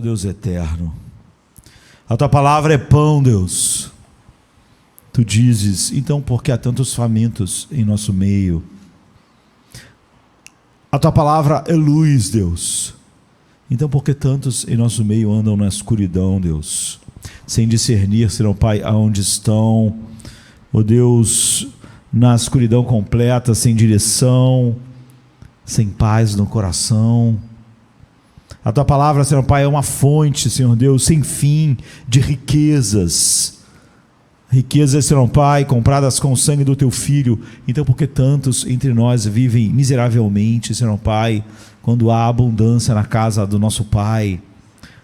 Deus eterno, a tua palavra é pão, Deus. Tu dizes, então, por que há tantos famintos em nosso meio? A tua palavra é luz, Deus. Então, por que tantos em nosso meio andam na escuridão, Deus? Sem discernir, Senhor Pai, aonde estão, ó Deus, na escuridão completa, sem direção, sem paz no coração. A tua palavra, Senhor Pai, é uma fonte, Senhor Deus, sem fim de riquezas. Riquezas, Senhor Pai, compradas com o sangue do teu Filho. Então, por que tantos entre nós vivem miseravelmente, Senhor Pai, quando há abundância na casa do nosso Pai?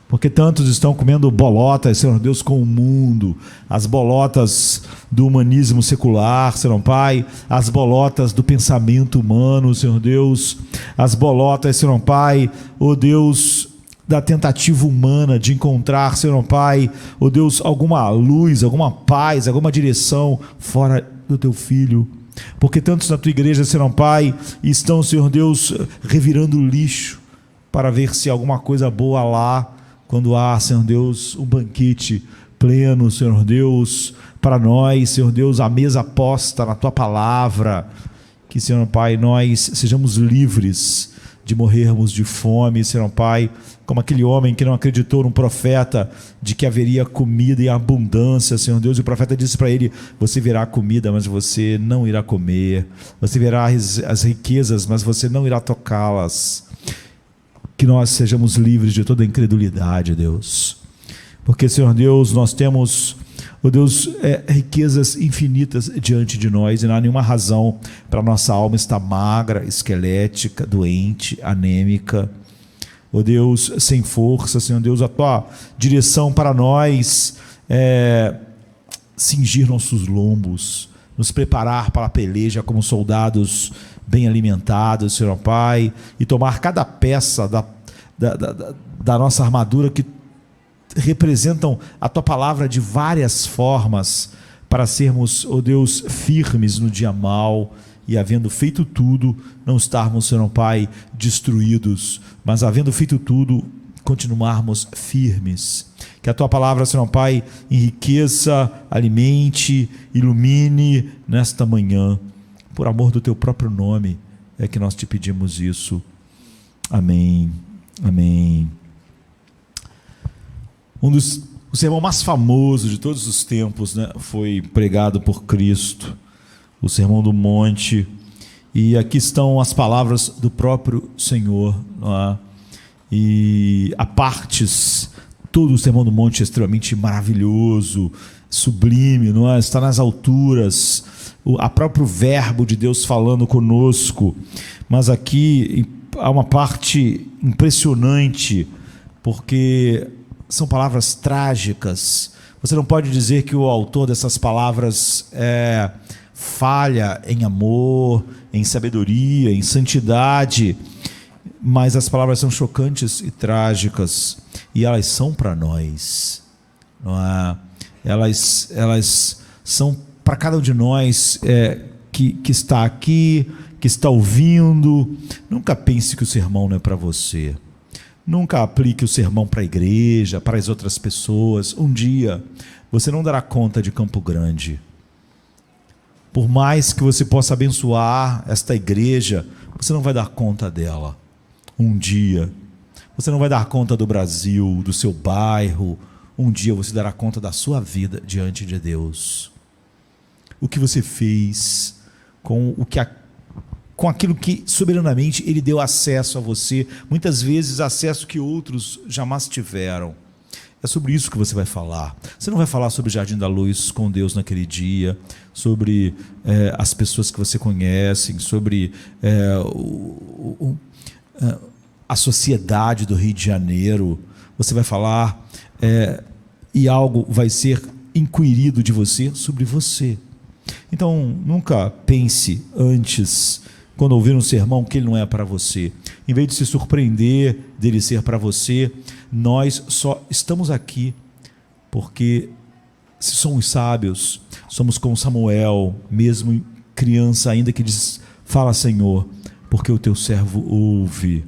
Porque tantos estão comendo bolotas, Senhor Deus, com o mundo, as bolotas do humanismo secular, Senhor Pai, as bolotas do pensamento humano, Senhor Deus, as bolotas, Senhor Pai, ó Deus, da tentativa humana de encontrar, Senhor Pai, ó Deus, alguma luz, alguma paz, alguma direção fora do teu Filho. Porque tantos na tua igreja, Senhor Pai, estão, Senhor Deus, revirando lixo para ver se há alguma coisa boa lá, quando há, Senhor Deus, um banquete pleno, Senhor Deus, para nós, Senhor Deus, a mesa posta na Tua Palavra, que, Senhor Pai, nós sejamos livres de morrermos de fome, Senhor Pai, como aquele homem que não acreditou num profeta de que haveria comida em abundância, Senhor Deus, e o profeta disse para ele: você verá comida, mas você não irá comer, você verá as riquezas, mas você não irá tocá-las. Que nós sejamos livres de toda incredulidade, Deus. Porque, Senhor Deus, nós temos, oh Deus, riquezas infinitas diante de nós e não há nenhuma razão para a nossa alma estar magra, esquelética, doente, anêmica. Oh Deus, sem força, Senhor Deus, a Tua direção para nós é cingir nossos lombos, nos preparar para a peleja como soldados bem alimentados, Senhor Pai, e tomar cada peça da nossa armadura que representam a Tua Palavra de várias formas, para sermos, ó Deus, firmes no dia mau, e havendo feito tudo, não estarmos, Senhor Pai, destruídos, mas havendo feito tudo, continuarmos firmes. Que a Tua Palavra, Senhor Pai, enriqueça, alimente, ilumine nesta manhã. Por amor do Teu próprio nome é que nós te pedimos isso. Amém. Amém. O sermão mais famoso de todos os tempos, né, foi pregado por Cristo, o Sermão do Monte. E aqui estão as palavras do próprio Senhor, não é? E a partes, todo o Sermão do Monte é extremamente maravilhoso, sublime, não é? Está nas alturas, a próprio verbo de Deus falando conosco. Mas aqui há uma parte impressionante, porque são palavras trágicas. Você não pode dizer que o autor dessas palavras falha em amor, em sabedoria, em santidade, mas as palavras são chocantes e trágicas, e elas são para nós, não é? Elas são para cada um de nós que está aqui, que está ouvindo. Nunca pense que o sermão não é para você. Nunca aplique o sermão para a igreja, para as outras pessoas. Um dia você não dará conta de Campo Grande. Por mais que você possa abençoar esta igreja, você não vai dar conta dela. Um dia você não vai dar conta do Brasil, do seu bairro. Um dia você dará conta da sua vida diante de Deus. O que você fez com aquilo que soberanamente Ele deu acesso a você, muitas vezes acesso que outros jamais tiveram. É sobre isso que você vai falar. Você não vai falar sobre o Jardim da Luz com Deus naquele dia, sobre as pessoas que você conhece, sobre a sociedade do Rio de Janeiro. Você vai falar e algo vai ser inquirido de você sobre você. Então, nunca pense antes, quando ouvir um sermão, que ele não é para você. Em vez de se surpreender dele ser para você, nós só estamos aqui porque, se somos sábios, somos como Samuel, mesmo criança ainda, que diz: fala, Senhor, porque o teu servo ouve.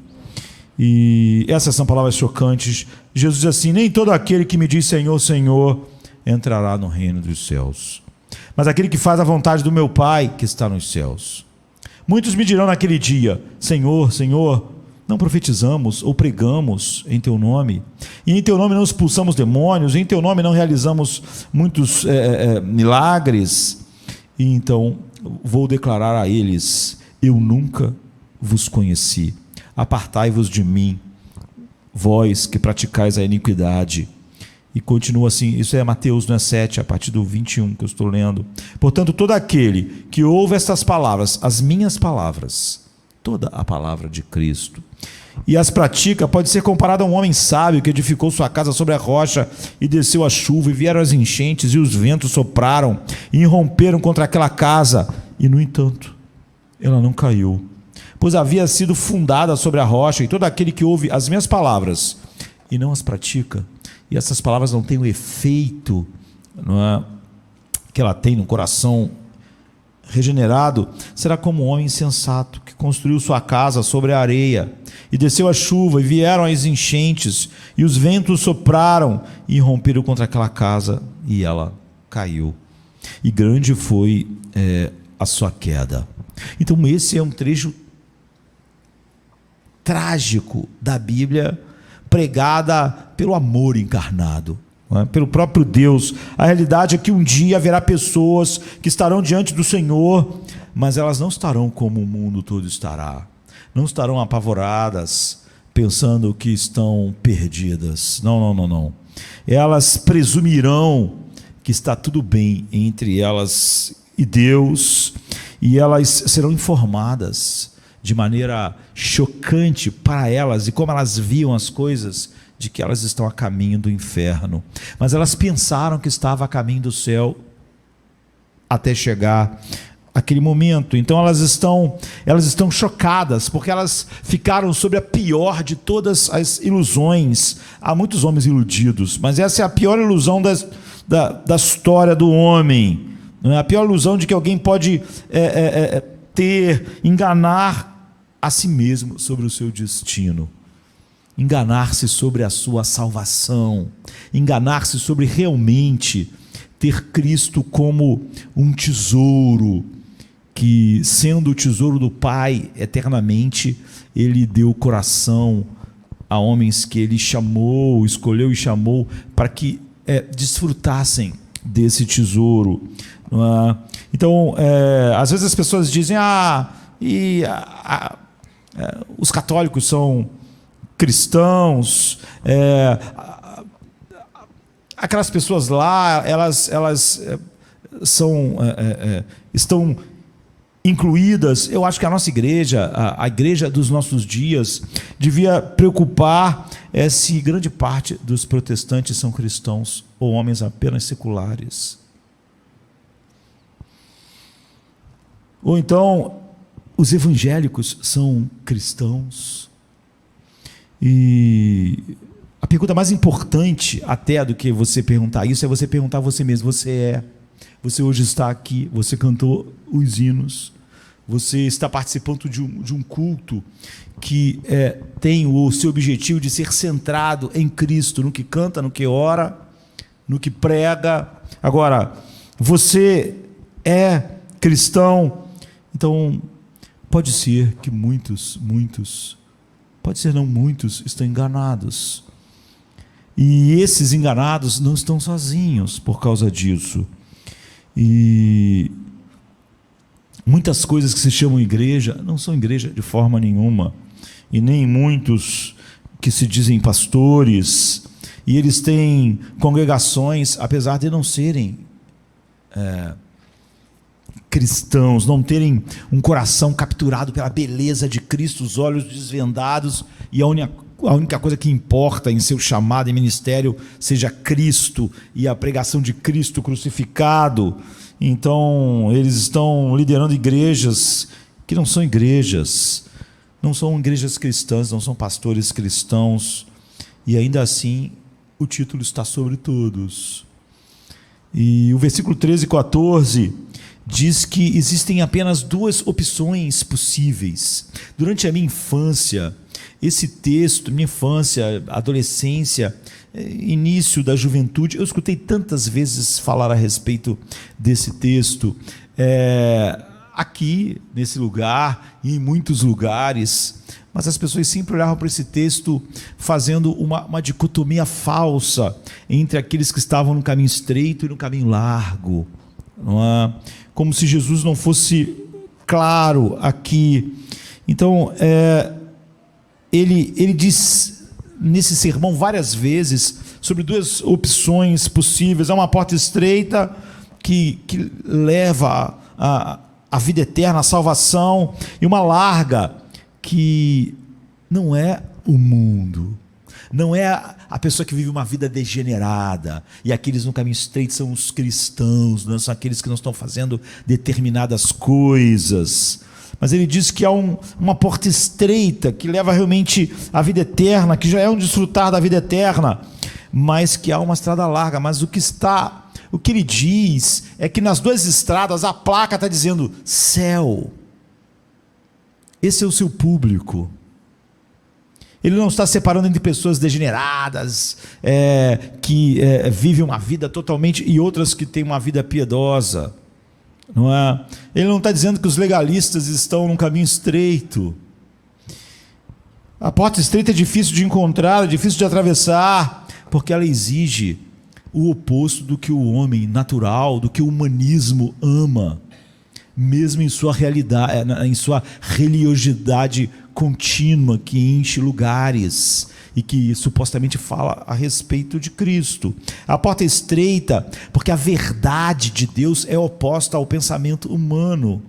E essas são palavras chocantes. Jesus diz assim: nem todo aquele que me diz Senhor, Senhor entrará no reino dos céus, mas aquele que faz a vontade do meu Pai que está nos céus. Muitos me dirão naquele dia: Senhor, Senhor, não profetizamos ou pregamos em teu nome, e em teu nome não expulsamos demônios, e em teu nome não realizamos muitos milagres? E então vou declarar a eles: eu nunca vos conheci, apartai-vos de mim, vós que praticais a iniquidade. E continua assim, isso é Mateus 7, a partir do 21 que eu estou lendo. Portanto, todo aquele que ouve estas palavras, as minhas palavras, toda a palavra de Cristo, e as pratica, pode ser comparado a um homem sábio que edificou sua casa sobre a rocha, e desceu a chuva, e vieram as enchentes, e os ventos sopraram, e irromperam contra aquela casa, e no entanto, ela não caiu, pois havia sido fundada sobre a rocha. E todo aquele que ouve as minhas palavras e não as pratica, e essas palavras não têm o efeito, não é, que ela tem no coração regenerado, será como um homem insensato que construiu sua casa sobre a areia, e desceu a chuva, e vieram as enchentes, e os ventos sopraram e romperam contra aquela casa, e ela caiu, e grande foi a sua queda. Então esse é um trecho trágico da Bíblia, pregada pelo amor encarnado, pelo próprio Deus. A realidade é que um dia haverá pessoas que estarão diante do Senhor, mas elas não estarão como o mundo todo estará, não estarão apavoradas, pensando que estão perdidas. Não. Elas presumirão que está tudo bem entre elas e Deus, e elas serão informadas de maneira chocante para elas, e como elas viam as coisas, de que elas estão a caminho do inferno, mas elas pensaram que estava a caminho do céu até chegar aquele momento. Então elas estão chocadas, porque elas ficaram sob a pior de todas as ilusões. Há muitos homens iludidos, mas essa é a pior ilusão da história do homem, não é? A pior ilusão de que alguém pode enganar a si mesmo sobre o seu destino, enganar-se sobre a sua salvação, enganar-se sobre realmente ter Cristo como um tesouro, que, sendo o tesouro do Pai eternamente, Ele deu o coração a homens que Ele chamou, escolheu e chamou para que desfrutassem desse tesouro. Então, às vezes as pessoas dizem: os católicos são cristãos, aquelas pessoas lá, elas estão incluídas. Eu acho que a nossa igreja, a igreja dos nossos dias, devia preocupar se grande parte dos protestantes são cristãos ou homens apenas seculares. Ou então, os evangélicos são cristãos. E a pergunta mais importante até do que você perguntar isso é você perguntar a você mesmo: você hoje está aqui, você cantou os hinos, você está participando de um culto que tem o seu objetivo de ser centrado em Cristo, no que canta, no que ora, no que prega. Agora, você é cristão? Então, pode ser que muitos, pode ser não muitos, estão enganados. E esses enganados não estão sozinhos por causa disso. E muitas coisas que se chamam igreja não são igreja de forma nenhuma. E nem muitos que se dizem pastores. E eles têm congregações, apesar de não serem cristãos, não terem um coração capturado pela beleza de Cristo, os olhos desvendados, e a única coisa que importa em seu chamado e ministério seja Cristo e a pregação de Cristo crucificado. Então eles estão liderando igrejas que não são igrejas cristãs, não são pastores cristãos, e ainda assim o título está sobre todos. E o versículo 13 e 14 diz que existem apenas duas opções possíveis. Durante a minha infância, esse texto, minha infância, adolescência, início da juventude, eu escutei tantas vezes falar a respeito desse texto, aqui, nesse lugar, e em muitos lugares, mas as pessoas sempre olhavam para esse texto fazendo uma dicotomia falsa entre aqueles que estavam no caminho estreito e no caminho largo, não é? Como se Jesus não fosse claro aqui. Então, ele diz nesse sermão várias vezes sobre duas opções possíveis. Há uma porta estreita que leva a vida eterna, a salvação, e uma larga que não é o mundo, não é a pessoa que vive uma vida degenerada, e aqueles no caminho estreito são os cristãos, não são aqueles que não estão fazendo determinadas coisas. Mas ele diz que há uma porta estreita que leva realmente à vida eterna, que já é um desfrutar da vida eterna, mas que há uma estrada larga. Mas o que ele diz é que nas duas estradas a placa está dizendo céu. Esse é o seu público. Ele não está separando entre pessoas degeneradas, que vivem uma vida totalmente, e outras que têm uma vida piedosa. Não é? Ele não está dizendo que os legalistas estão num caminho estreito. A porta estreita é difícil de encontrar, é difícil de atravessar, porque ela exige o oposto do que o homem natural, do que o humanismo ama, mesmo em sua realidade, em sua religiosidade contínua que enche lugares e que supostamente fala a respeito de Cristo. A porta é estreita porque a verdade de Deus é oposta ao pensamento humano,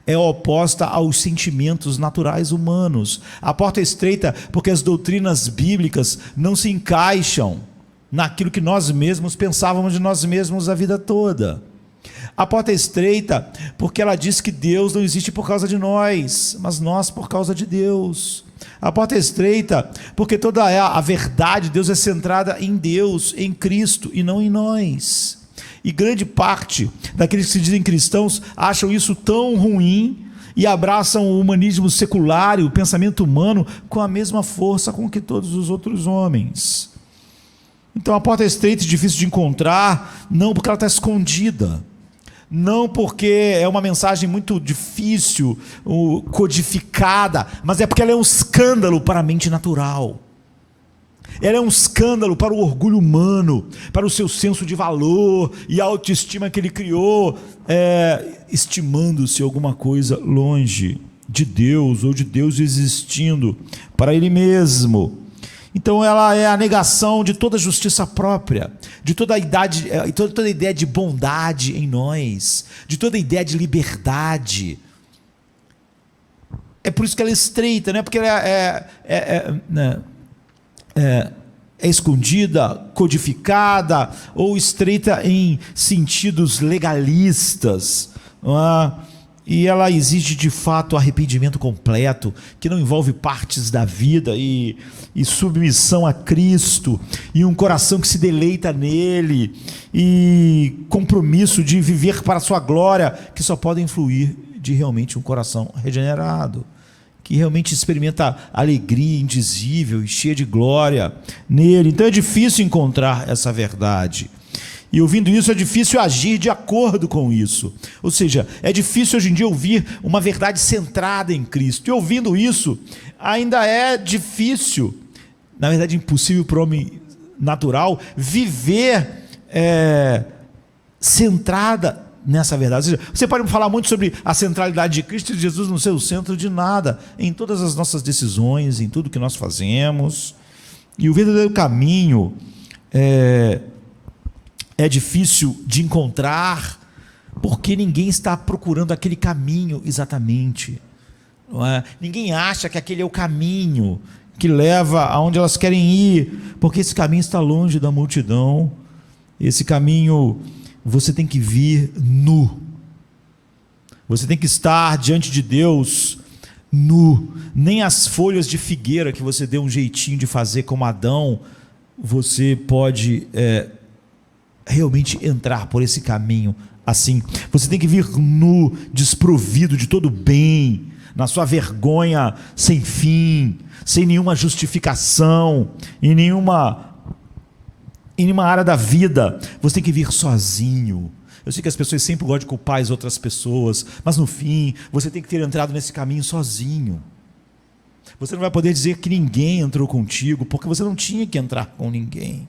é oposta aos sentimentos naturais humanos. A porta é estreita porque as doutrinas bíblicas não se encaixam naquilo que nós mesmos pensávamos de nós mesmos a vida toda. A porta é estreita porque ela diz que Deus não existe por causa de nós, mas nós por causa de Deus. A porta é estreita porque toda a verdade de Deus é centrada em Deus, em Cristo e não em nós. E grande parte daqueles que se dizem cristãos acham isso tão ruim e abraçam o humanismo secular e o pensamento humano com a mesma força com que todos os outros homens. Então a porta é estreita e difícil de encontrar, não porque ela está escondida, não porque é uma mensagem muito difícil, codificada, mas é porque ela é um escândalo para a mente natural. Ela é um escândalo para o orgulho humano, para o seu senso de valor e a autoestima que ele criou, estimando-se alguma coisa longe de Deus, ou de Deus existindo para ele mesmo. Então ela é a negação de toda justiça própria, de toda a ideia de bondade em nós, de toda a ideia de liberdade. É por isso que ela é estreita, não é porque ela é escondida, codificada, ou estreita em sentidos legalistas, não é? E ela exige de fato arrependimento completo, que não envolve partes da vida, e submissão a Cristo, e um coração que se deleita nele, e compromisso de viver para a sua glória, que só podem fluir de realmente um coração regenerado, que realmente experimenta alegria indizível e cheia de glória nele. Então é difícil encontrar essa verdade. E ouvindo isso, é difícil agir de acordo com isso. Ou seja, é difícil hoje em dia ouvir uma verdade centrada em Cristo. E ouvindo isso, ainda é difícil, na verdade impossível para o homem natural, viver centrada nessa verdade. Ou seja, você pode me falar muito sobre a centralidade de Cristo e Jesus não ser o centro de nada, em todas as nossas decisões, em tudo que nós fazemos. E o verdadeiro caminho é difícil de encontrar, porque ninguém está procurando aquele caminho exatamente. Não é? Ninguém acha que aquele é o caminho que leva aonde elas querem ir, porque esse caminho está longe da multidão. Esse caminho você tem que vir nu. Você tem que estar diante de Deus nu. Nem as folhas de figueira que você deu um jeitinho de fazer como Adão, você pode realmente entrar por esse caminho assim. Você tem que vir nu, desprovido de todo bem, na sua vergonha sem fim, sem nenhuma justificação, em nenhuma área da vida. Você tem que vir sozinho. Eu sei que as pessoas sempre gostam de culpar as outras pessoas, mas no fim, você tem que ter entrado nesse caminho sozinho. Você não vai poder dizer que ninguém entrou contigo, porque você não tinha que entrar com ninguém.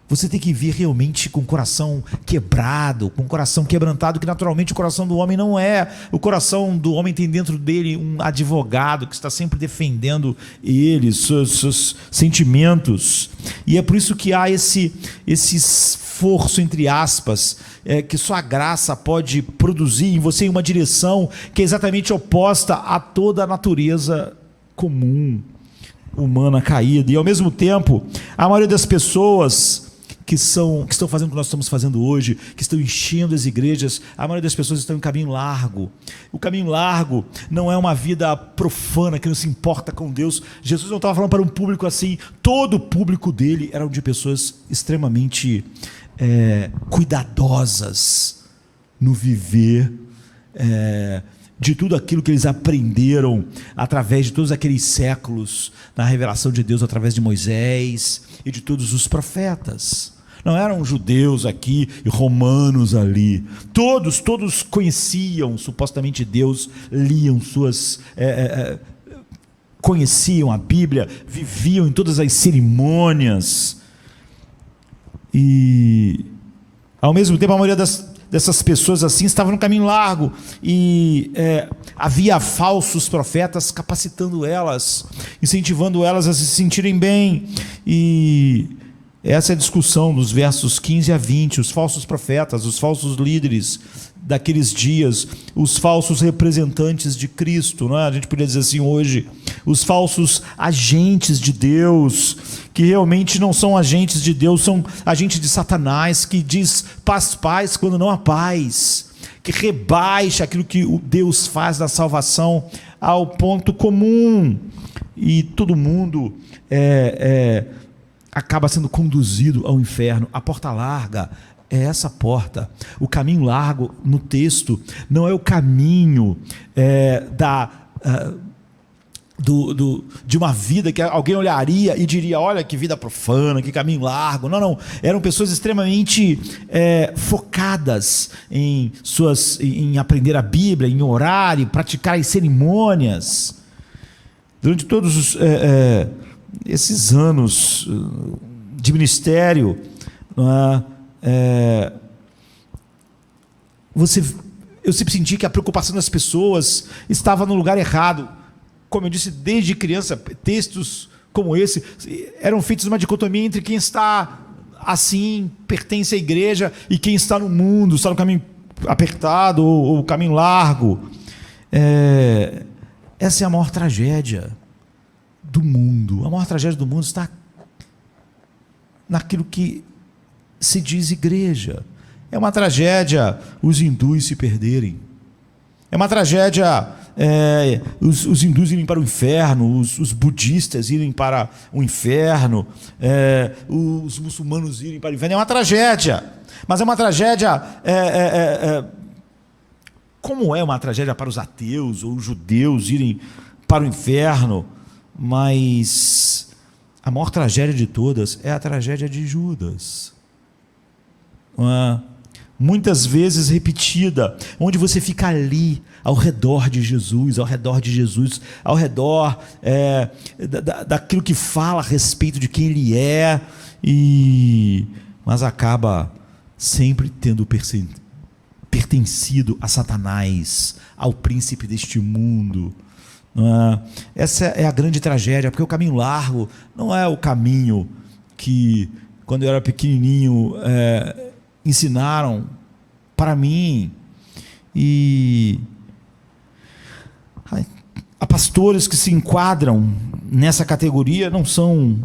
Você tem que vir realmente com o coração quebrado, com o coração quebrantado, que naturalmente o coração do homem não é. O coração do homem tem dentro dele um advogado que está sempre defendendo ele, seus sentimentos. E é por isso que há esse esforço, entre aspas, que só a graça pode produzir em você em uma direção que é exatamente oposta a toda a natureza comum, humana caída. E ao mesmo tempo, a maioria das pessoas que estão fazendo o que nós estamos fazendo hoje, que estão enchendo as igrejas, a maioria das pessoas estão em caminho largo. O caminho largo não é uma vida profana, que não se importa com Deus. Jesus não estava falando para um público assim. Todo o público dele era de pessoas extremamente cuidadosas no viver, de tudo aquilo que eles aprenderam através de todos aqueles séculos, na revelação de Deus através de Moisés e de todos os profetas. Não eram judeus aqui e romanos ali. Todos conheciam supostamente Deus, liam conheciam a Bíblia, viviam em todas as cerimônias. E ao mesmo tempo a maioria dessas pessoas assim estavam no caminho largo, e havia falsos profetas capacitando elas, incentivando elas a se sentirem bem. E essa é a discussão dos versos 15 a 20, os falsos profetas, os falsos líderes daqueles dias, os falsos representantes de Cristo, não é? A gente poderia dizer assim hoje, os falsos agentes de Deus, que realmente não são agentes de Deus, são agentes de Satanás, que diz paz quando não há paz, que rebaixa aquilo que o Deus faz da salvação ao ponto comum, e todo mundo acaba sendo conduzido ao inferno. A porta larga é essa porta. O caminho largo no texto não é o caminho de uma vida que alguém olharia e diria: olha que vida profana, que caminho largo. Não, eram pessoas extremamente focadas em aprender a Bíblia, em orar e praticar as cerimônias. Durante todos esses anos de ministério, eu sempre senti que a preocupação das pessoas estava no lugar errado. Como eu disse, desde criança, textos como esse eram feitos uma dicotomia entre quem está assim, pertence à igreja, e quem está no mundo, está no caminho apertado ou caminho largo. Essa é a maior tragédia do mundo. A maior tragédia do mundo está naquilo que se diz igreja. É uma tragédia os hindus se perderem. É uma tragédia os hindus irem para o inferno, os budistas irem para o inferno, os muçulmanos irem para o inferno. É uma tragédia. Mas é uma tragédia como é uma tragédia para os ateus ou os judeus irem para o inferno. Mas a maior tragédia de todas é a tragédia de Judas. Muitas vezes repetida, onde você fica ali, ao redor de Jesus, ao redor daquilo que fala a respeito de quem Ele é, mas acaba sempre tendo pertencido a Satanás, ao príncipe deste mundo. Essa é a grande tragédia, porque o caminho largo não é o caminho que, quando eu era pequenininho, ensinaram para mim. E há pastores que se enquadram nessa categoria, não são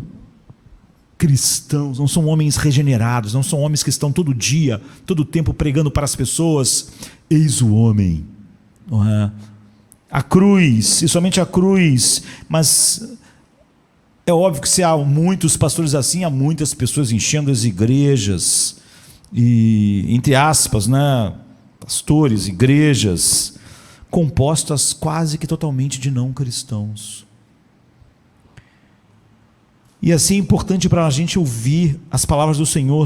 cristãos, não são homens regenerados, não são homens que estão todo dia, todo o tempo pregando para as pessoas: eis o homem, a cruz, e somente a cruz. Mas é óbvio que se há muitos pastores assim, há muitas pessoas enchendo as igrejas, e, entre aspas, né, pastores, igrejas, compostas quase que totalmente de não cristãos. E assim é importante para a gente ouvir as palavras do Senhor.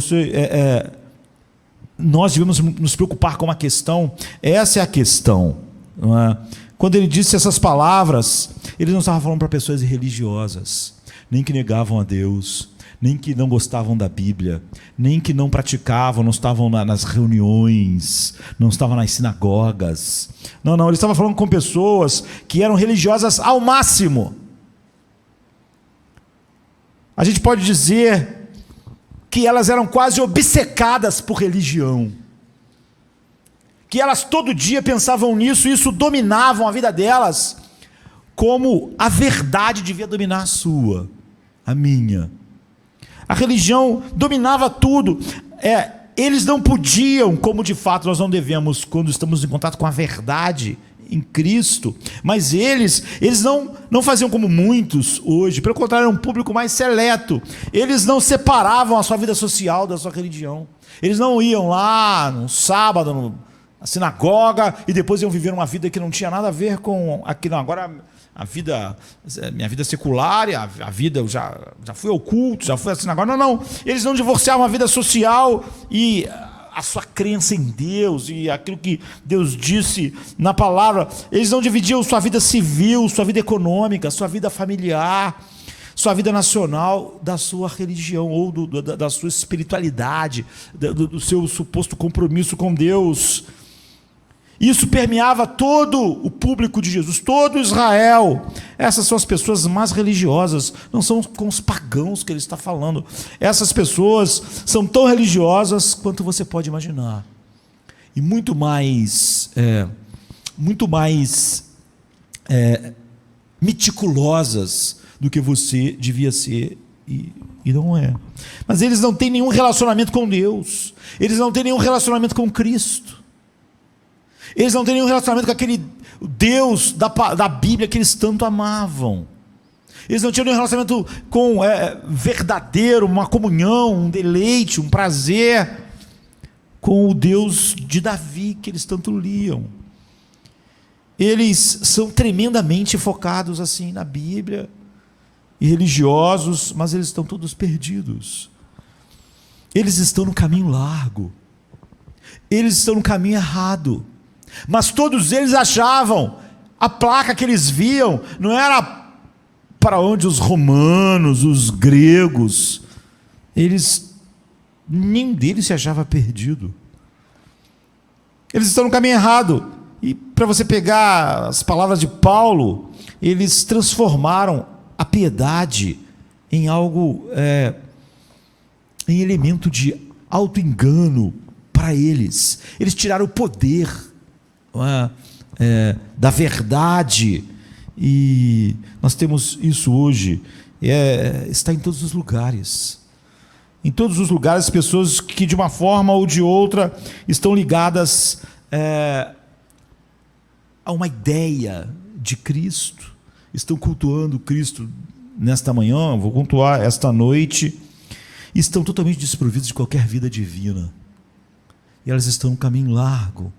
Nós devemos nos preocupar com uma questão, essa é a questão, não é? Quando ele disse essas palavras, ele não estava falando para pessoas irreligiosas, nem que negavam a Deus, nem que não gostavam da Bíblia, nem que não praticavam, não estavam nas reuniões, não estavam nas sinagogas. Não, ele estava falando com pessoas que eram religiosas ao máximo. A gente pode dizer que elas eram quase obcecadas por religião, que elas todo dia pensavam nisso, e isso dominavam a vida delas, como a verdade devia dominar a sua, a minha. A religião dominava tudo. Eles não podiam, como de fato nós não devemos, quando estamos em contato com a verdade em Cristo, mas eles não faziam como muitos hoje, pelo contrário, era um público mais seleto. Eles não separavam a sua vida social da sua religião. Eles não iam lá no sábado, na sinagoga, e depois iam viver uma vida que não tinha nada a ver com aquilo. Agora, minha vida secular, a vida, eu já fui ao culto, já fui à sinagoga. Não, eles não divorciavam a vida social e a sua crença em Deus e aquilo que Deus disse na palavra. Eles não dividiam sua vida civil, sua vida econômica, sua vida familiar, sua vida nacional da sua religião ou da sua espiritualidade, do seu suposto compromisso com Deus. Isso permeava todo o público de Jesus, todo Israel. Essas são as pessoas mais religiosas, não são com os pagãos que ele está falando. Essas pessoas são tão religiosas quanto você pode imaginar. E muito mais meticulosas do que você devia ser, e não é. Mas eles não têm nenhum relacionamento com Deus, eles não têm nenhum relacionamento com Cristo. Eles não têm nenhum relacionamento com aquele Deus da Bíblia que eles tanto amavam. Eles não tinham nenhum relacionamento com verdadeiro, uma comunhão, um deleite, um prazer com o Deus de Davi que eles tanto liam. Eles são tremendamente focados assim na Bíblia e religiosos, mas eles estão todos perdidos. Eles estão no caminho largo. Eles estão no caminho errado. Mas todos eles achavam, a placa que eles viam não era para onde os romanos, os gregos, nenhum deles se achava perdido. Eles estão no caminho errado. E para você pegar as palavras de Paulo, eles transformaram a piedade em algo, em elemento de auto-engano para eles. Eles tiraram o poder da verdade, e nós temos isso hoje, está em todos os lugares. Em todos os lugares, pessoas que de uma forma ou de outra estão ligadas a uma ideia de Cristo, estão cultuando Cristo nesta manhã, vou cultuar esta noite, e estão totalmente desprovidos de qualquer vida divina, e elas estão no caminho largo.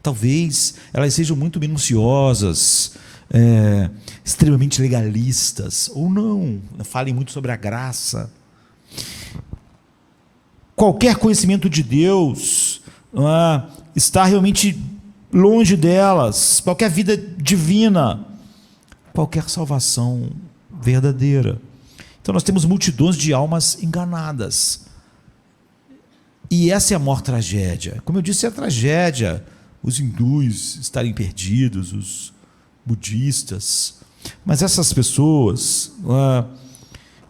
Talvez elas sejam muito minuciosas, extremamente legalistas, ou não, falem muito sobre a graça. Qualquer conhecimento de Deus está realmente longe delas, qualquer vida divina, qualquer salvação verdadeira. Então nós temos multidões de almas enganadas, e essa é a maior tragédia. Como eu disse, é a tragédia os hindus estarem perdidos, os budistas, mas essas pessoas,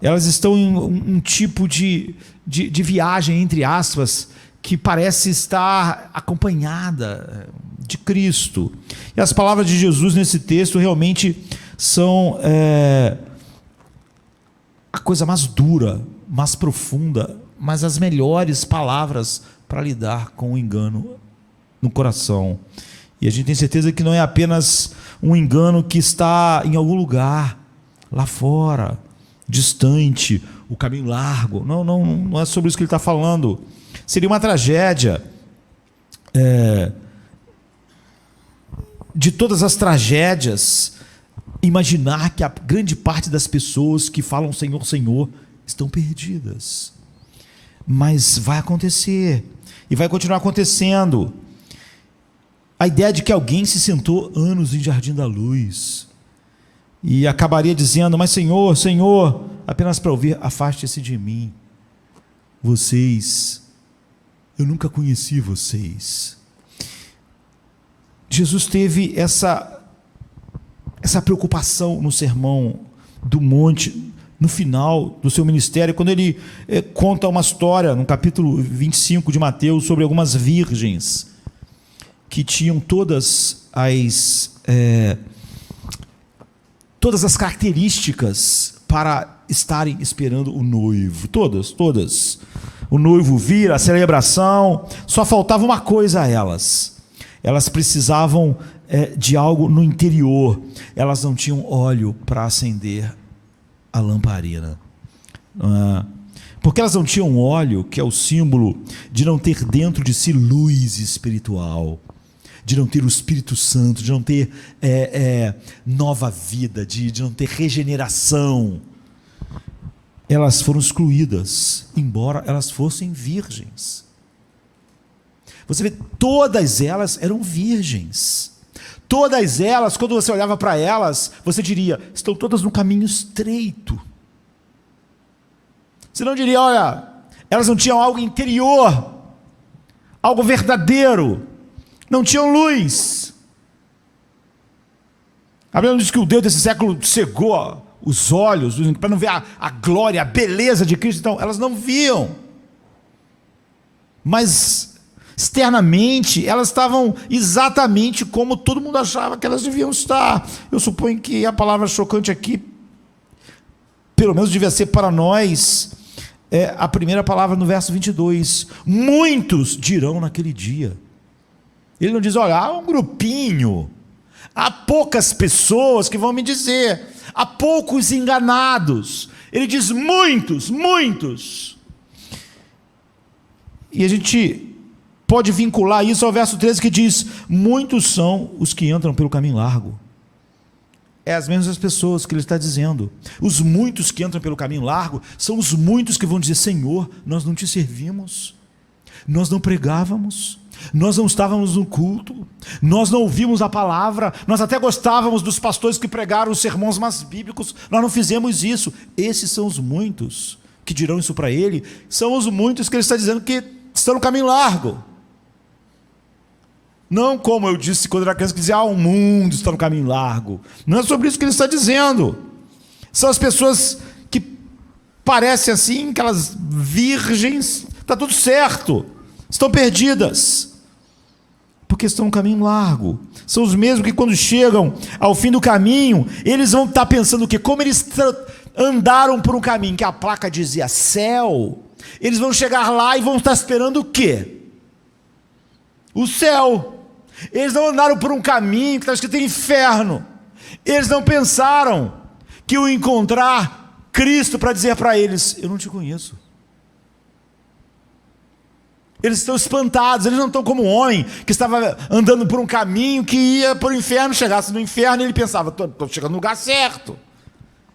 elas estão em um tipo de viagem, entre aspas, que parece estar acompanhada de Cristo. E as palavras de Jesus nesse texto realmente são a coisa mais dura, mais profunda, mas as melhores palavras para lidar com o engano no coração. E a gente tem certeza que não é apenas um engano que está em algum lugar lá fora, distante, o caminho largo. Não é sobre isso que ele está falando. Seria uma tragédia. De todas as tragédias, imaginar que a grande parte das pessoas que falam Senhor, Senhor, estão perdidas. Mas vai acontecer, e vai continuar acontecendo. A ideia de que alguém se sentou anos em Jardim da Luz e acabaria dizendo, mas Senhor, Senhor, apenas para ouvir, afaste-se de mim. Eu nunca conheci vocês. Jesus teve essa preocupação no Sermão do Monte, no final do seu ministério, quando ele conta uma história, no capítulo 25 de Mateus, sobre algumas virgens que tinham todas as características para estarem esperando o noivo. Todas. O noivo vir, a celebração, só faltava uma coisa a elas. Elas precisavam de algo no interior. Elas não tinham óleo para acender a lamparina. Porque elas não tinham óleo, que é o símbolo de não ter dentro de si luz espiritual, de não ter o Espírito Santo, de não ter nova vida, de não ter regeneração. Elas foram excluídas, embora elas fossem virgens. Você vê, todas elas eram virgens. Todas elas, quando você olhava para elas, você diria, estão todas no caminho estreito. Você não diria, olha, elas não tinham algo interior, algo verdadeiro, não tinham luz. A Bíblia diz que o Deus desse século cegou os olhos para não ver a glória, a beleza de Cristo. Então, elas não viam. Mas externamente, elas estavam exatamente como todo mundo achava que elas deviam estar. Eu suponho que a palavra chocante aqui, pelo menos devia ser para nós, a primeira palavra no verso 22. Muitos dirão naquele dia. Ele não diz, olha, há um grupinho, há poucas pessoas que vão me dizer, há poucos enganados. Ele diz muitos. E a gente pode vincular isso ao verso 13 que diz, muitos são os que entram pelo caminho largo. É as mesmas pessoas que ele está dizendo. Os muitos que entram pelo caminho largo são os muitos que vão dizer, Senhor, nós não te servimos, nós não pregávamos, nós não estávamos no culto, nós não ouvimos a palavra, nós até gostávamos dos pastores que pregaram os sermões mais bíblicos, nós não fizemos isso. Esses são os muitos que dirão isso para ele, são os muitos que ele está dizendo que estão no caminho largo. Não como eu disse quando era criança, que dizia, o mundo está no caminho largo. Não é sobre isso que ele está dizendo. São as pessoas que parecem assim, aquelas virgens, está tudo certo, estão perdidas, porque estão no caminho largo. São os mesmos que quando chegam ao fim do caminho, eles vão estar pensando o quê? Como eles andaram por um caminho que a placa dizia céu, eles vão chegar lá e vão estar esperando o quê? O céu. Eles não andaram por um caminho que está escrito inferno. Eles não pensaram que o encontrar Cristo para dizer para eles, eu não te conheço. Eles estão espantados, eles não estão como um homem que estava andando por um caminho que ia para o inferno, chegasse no inferno e ele pensava, estou chegando no lugar certo.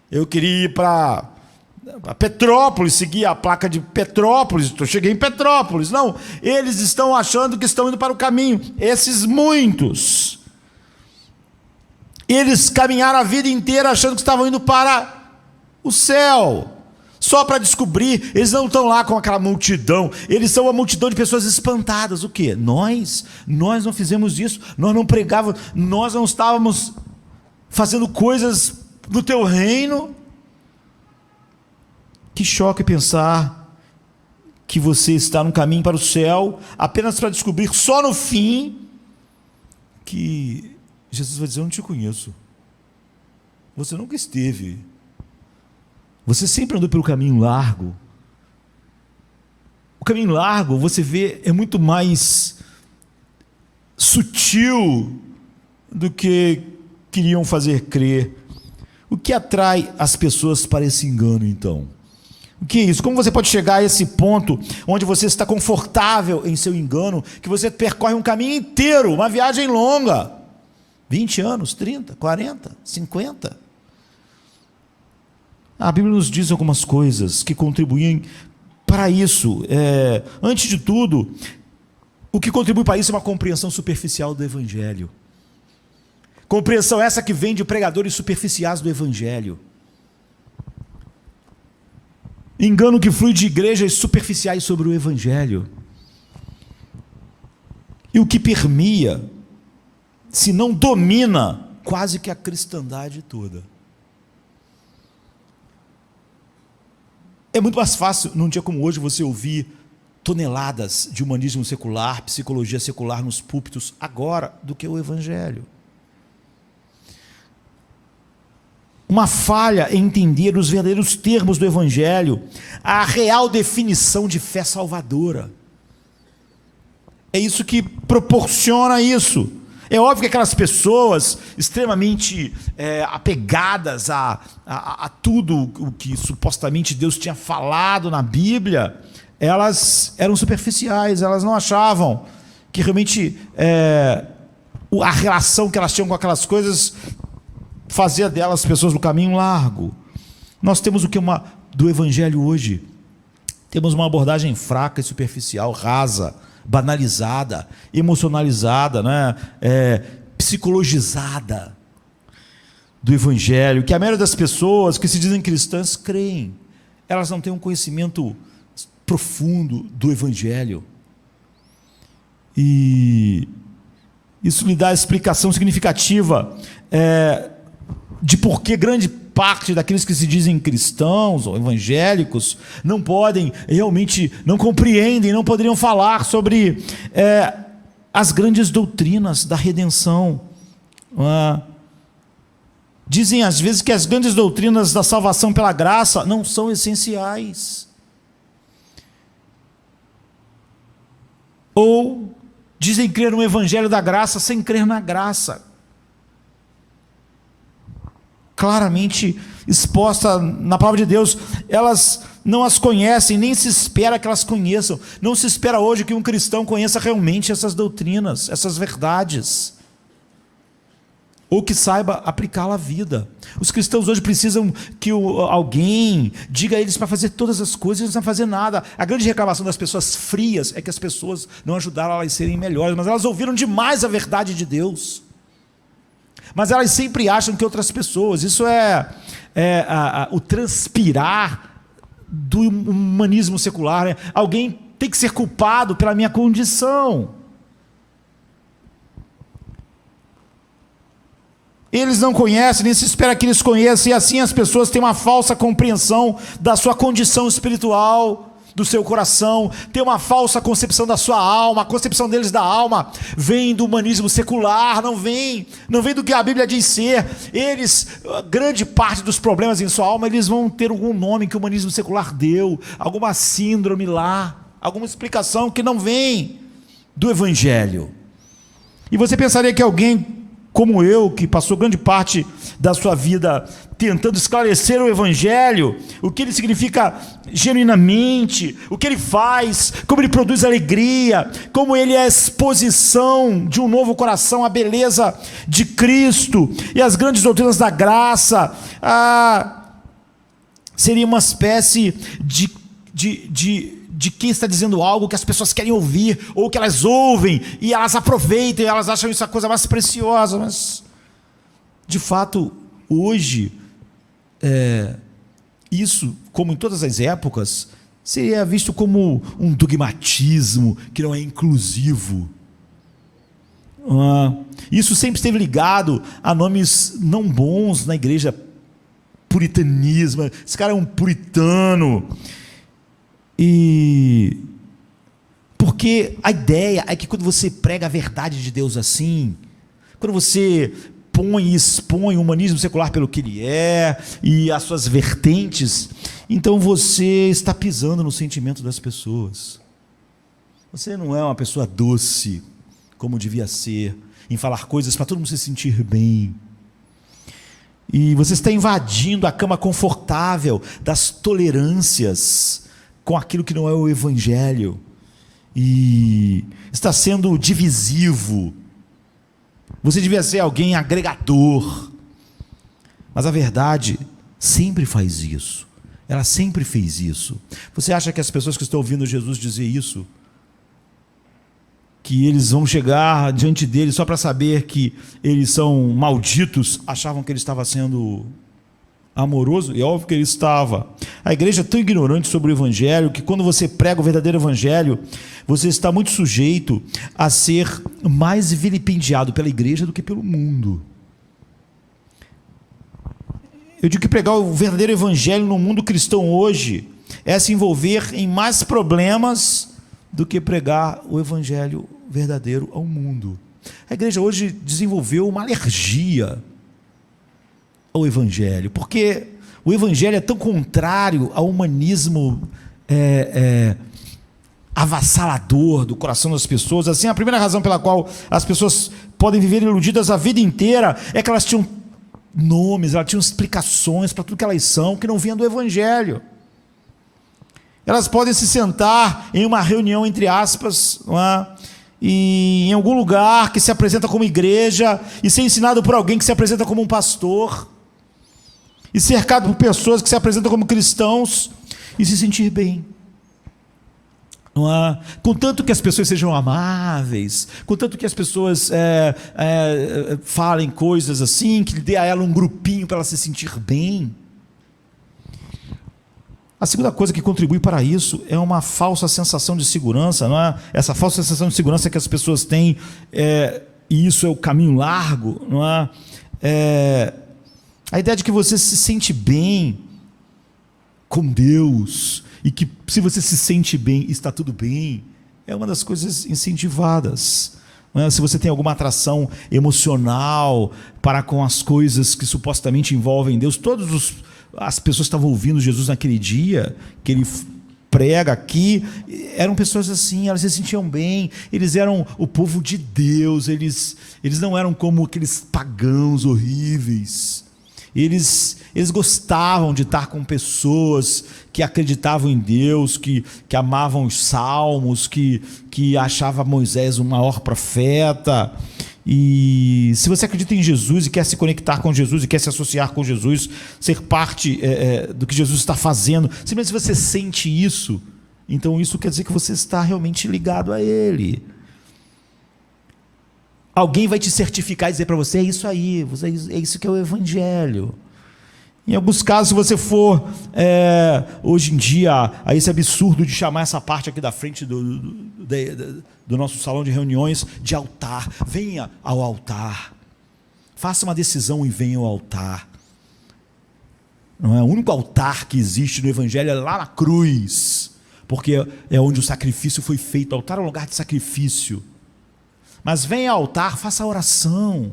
Eu queria ir para Petrópolis, seguir a placa de Petrópolis, eu cheguei em Petrópolis. Não, eles estão achando que estão indo para o caminho. Esses muitos, eles caminharam a vida inteira achando que estavam indo para o céu, só para descobrir, eles não estão lá com aquela multidão, eles são uma multidão de pessoas espantadas. O quê? Nós não fizemos isso, nós não pregávamos, nós não estávamos fazendo coisas no teu reino. Que choque pensar que você está no caminho para o céu, apenas para descobrir só no fim que Jesus vai dizer, eu não te conheço. Você nunca esteve. Você sempre andou pelo caminho largo. O caminho largo, você vê, é muito mais sutil do que queriam fazer crer. O que atrai as pessoas para esse engano, então? O que é isso? Como você pode chegar a esse ponto onde você está confortável em seu engano, que você percorre um caminho inteiro, uma viagem longa, 20 anos, 30, 40, 50? A Bíblia nos diz algumas coisas que contribuem para isso. Antes de tudo, o que contribui para isso é uma compreensão superficial do Evangelho. Compreensão essa que vem de pregadores superficiais do Evangelho. Engano que flui de igrejas superficiais sobre o Evangelho. E o que permeia, se não domina, quase que a cristandade toda. É muito mais fácil, num dia como hoje, você ouvir toneladas de humanismo secular, psicologia secular nos púlpitos agora, do que o Evangelho. Uma falha em entender os verdadeiros termos do Evangelho, a real definição de fé salvadora. É isso que proporciona isso. É óbvio que aquelas pessoas extremamente apegadas a tudo o que supostamente Deus tinha falado na Bíblia, elas eram superficiais, elas não achavam que realmente a relação que elas tinham com aquelas coisas fazia delas pessoas no caminho largo. Nós temos o que do Evangelho hoje? Temos uma abordagem fraca e superficial, rasa, banalizada, emocionalizada, né? Psicologizada do Evangelho, que a maioria das pessoas que se dizem cristãs creem. Elas não têm um conhecimento profundo do Evangelho. E isso lhe dá a explicação significativa de por que grande parte daqueles que se dizem cristãos ou evangélicos não podem, realmente não compreendem, não poderiam falar sobre as grandes doutrinas da redenção. Dizem às vezes que as grandes doutrinas da salvação pela graça não são essenciais. Ou dizem crer no evangelho da graça sem crer na graça. Claramente exposta na palavra de Deus, elas não as conhecem, nem se espera que elas conheçam. Não se espera hoje que um cristão conheça realmente essas doutrinas, essas verdades, ou que saiba aplicá-la à vida. Os cristãos hoje precisam que alguém diga a eles para fazer todas as coisas, e eles não vão fazer nada. A grande reclamação das pessoas frias é que as pessoas não ajudaram elas a serem melhores, mas elas ouviram demais a verdade de Deus. Mas elas sempre acham que outras pessoas, isso o transpirar do humanismo secular, né? Alguém tem que ser culpado pela minha condição. Eles não conhecem, nem se espera que eles conheçam, e assim as pessoas têm uma falsa compreensão da sua condição espiritual, do seu coração, tem uma falsa concepção da sua alma. A concepção deles da alma vem do humanismo secular, não vem do que a Bíblia diz ser. Grande parte dos problemas em sua alma, eles vão ter algum nome que o humanismo secular deu, alguma síndrome lá, alguma explicação que não vem do Evangelho. E você pensaria que alguém como eu, que passou grande parte da sua vida tentando esclarecer o Evangelho, o que ele significa genuinamente, o que ele faz, como ele produz alegria, como ele é a exposição de um novo coração, a beleza de Cristo e as grandes doutrinas da graça, seria uma espécie de quem está dizendo algo que as pessoas querem ouvir, ou que elas ouvem, e elas aproveitam, e elas acham isso a coisa mais preciosa. Mas, de fato, hoje, isso, como em todas as épocas, seria visto como um dogmatismo que não é inclusivo. Isso sempre esteve ligado a nomes não bons na igreja. Puritanismo, esse cara é um puritano. E porque a ideia é que quando você prega a verdade de Deus assim, quando você põe e expõe o humanismo secular pelo que ele é e as suas vertentes, então você está pisando no sentimento das pessoas. Você não é uma pessoa doce como devia ser, em falar coisas para todo mundo se sentir bem. E você está invadindo a cama confortável das tolerâncias com aquilo que não é o Evangelho. E está sendo divisivo. Você devia ser alguém agregador. Mas a verdade sempre faz isso. Ela sempre fez isso. Você acha que as pessoas que estão ouvindo Jesus dizer isso, que eles vão chegar diante dele só para saber que eles são malditos, achavam que ele estava sendo amoroso? E é óbvio que ele estava. A igreja é tão ignorante sobre o Evangelho que quando você prega o verdadeiro Evangelho, você está muito sujeito a ser mais vilipendiado pela igreja do que pelo mundo. Eu digo que pregar o verdadeiro Evangelho no mundo cristão hoje é se envolver em mais problemas do que pregar o Evangelho verdadeiro ao mundo. A igreja hoje desenvolveu uma alergia ao Evangelho, porque o Evangelho é tão contrário ao humanismo avassalador do coração das pessoas. Assim, a primeira razão pela qual as pessoas podem viver iludidas a vida inteira é que elas tinham nomes, elas tinham explicações para tudo que elas são, que não vinham do Evangelho. Elas podem se sentar em uma reunião, entre aspas, não é? E em algum lugar que se apresenta como igreja, e ser ensinado por alguém que se apresenta como um pastor, e cercado por pessoas que se apresentam como cristãos, e se sentir bem. Não é? Contanto que as pessoas sejam amáveis, contanto que as pessoas falem coisas assim, que dê a ela um grupinho para ela se sentir bem. A segunda coisa que contribui para isso é uma falsa sensação de segurança, não é? Essa falsa sensação de segurança que as pessoas têm, e isso é o caminho largo, não é? A ideia de que você se sente bem com Deus, e que se você se sente bem, está tudo bem, é uma das coisas incentivadas. Não é? Se você tem alguma atração emocional para com as coisas que supostamente envolvem Deus, as pessoas que estavam ouvindo Jesus naquele dia, que ele prega aqui, eram pessoas assim, elas se sentiam bem, eles eram o povo de Deus, eles não eram como aqueles pagãos horríveis. Eles gostavam de estar com pessoas que acreditavam em Deus, que amavam os salmos, que achavam Moisés o maior profeta. E se você acredita em Jesus e quer se conectar com Jesus e quer se associar com Jesus, ser parte do que Jesus está fazendo, simplesmente se você sente isso, então isso quer dizer que você está realmente ligado a Ele. Alguém vai te certificar e dizer para você, é isso aí, é isso que é o Evangelho. Em alguns casos, se você for, hoje em dia, a esse absurdo de chamar essa parte aqui da frente do nosso salão de reuniões de altar, venha ao altar, faça uma decisão e venha ao altar. Não é? O único altar que existe no Evangelho é lá na cruz, porque é onde o sacrifício foi feito. O altar é um lugar de sacrifício. Mas venha ao altar, faça a oração.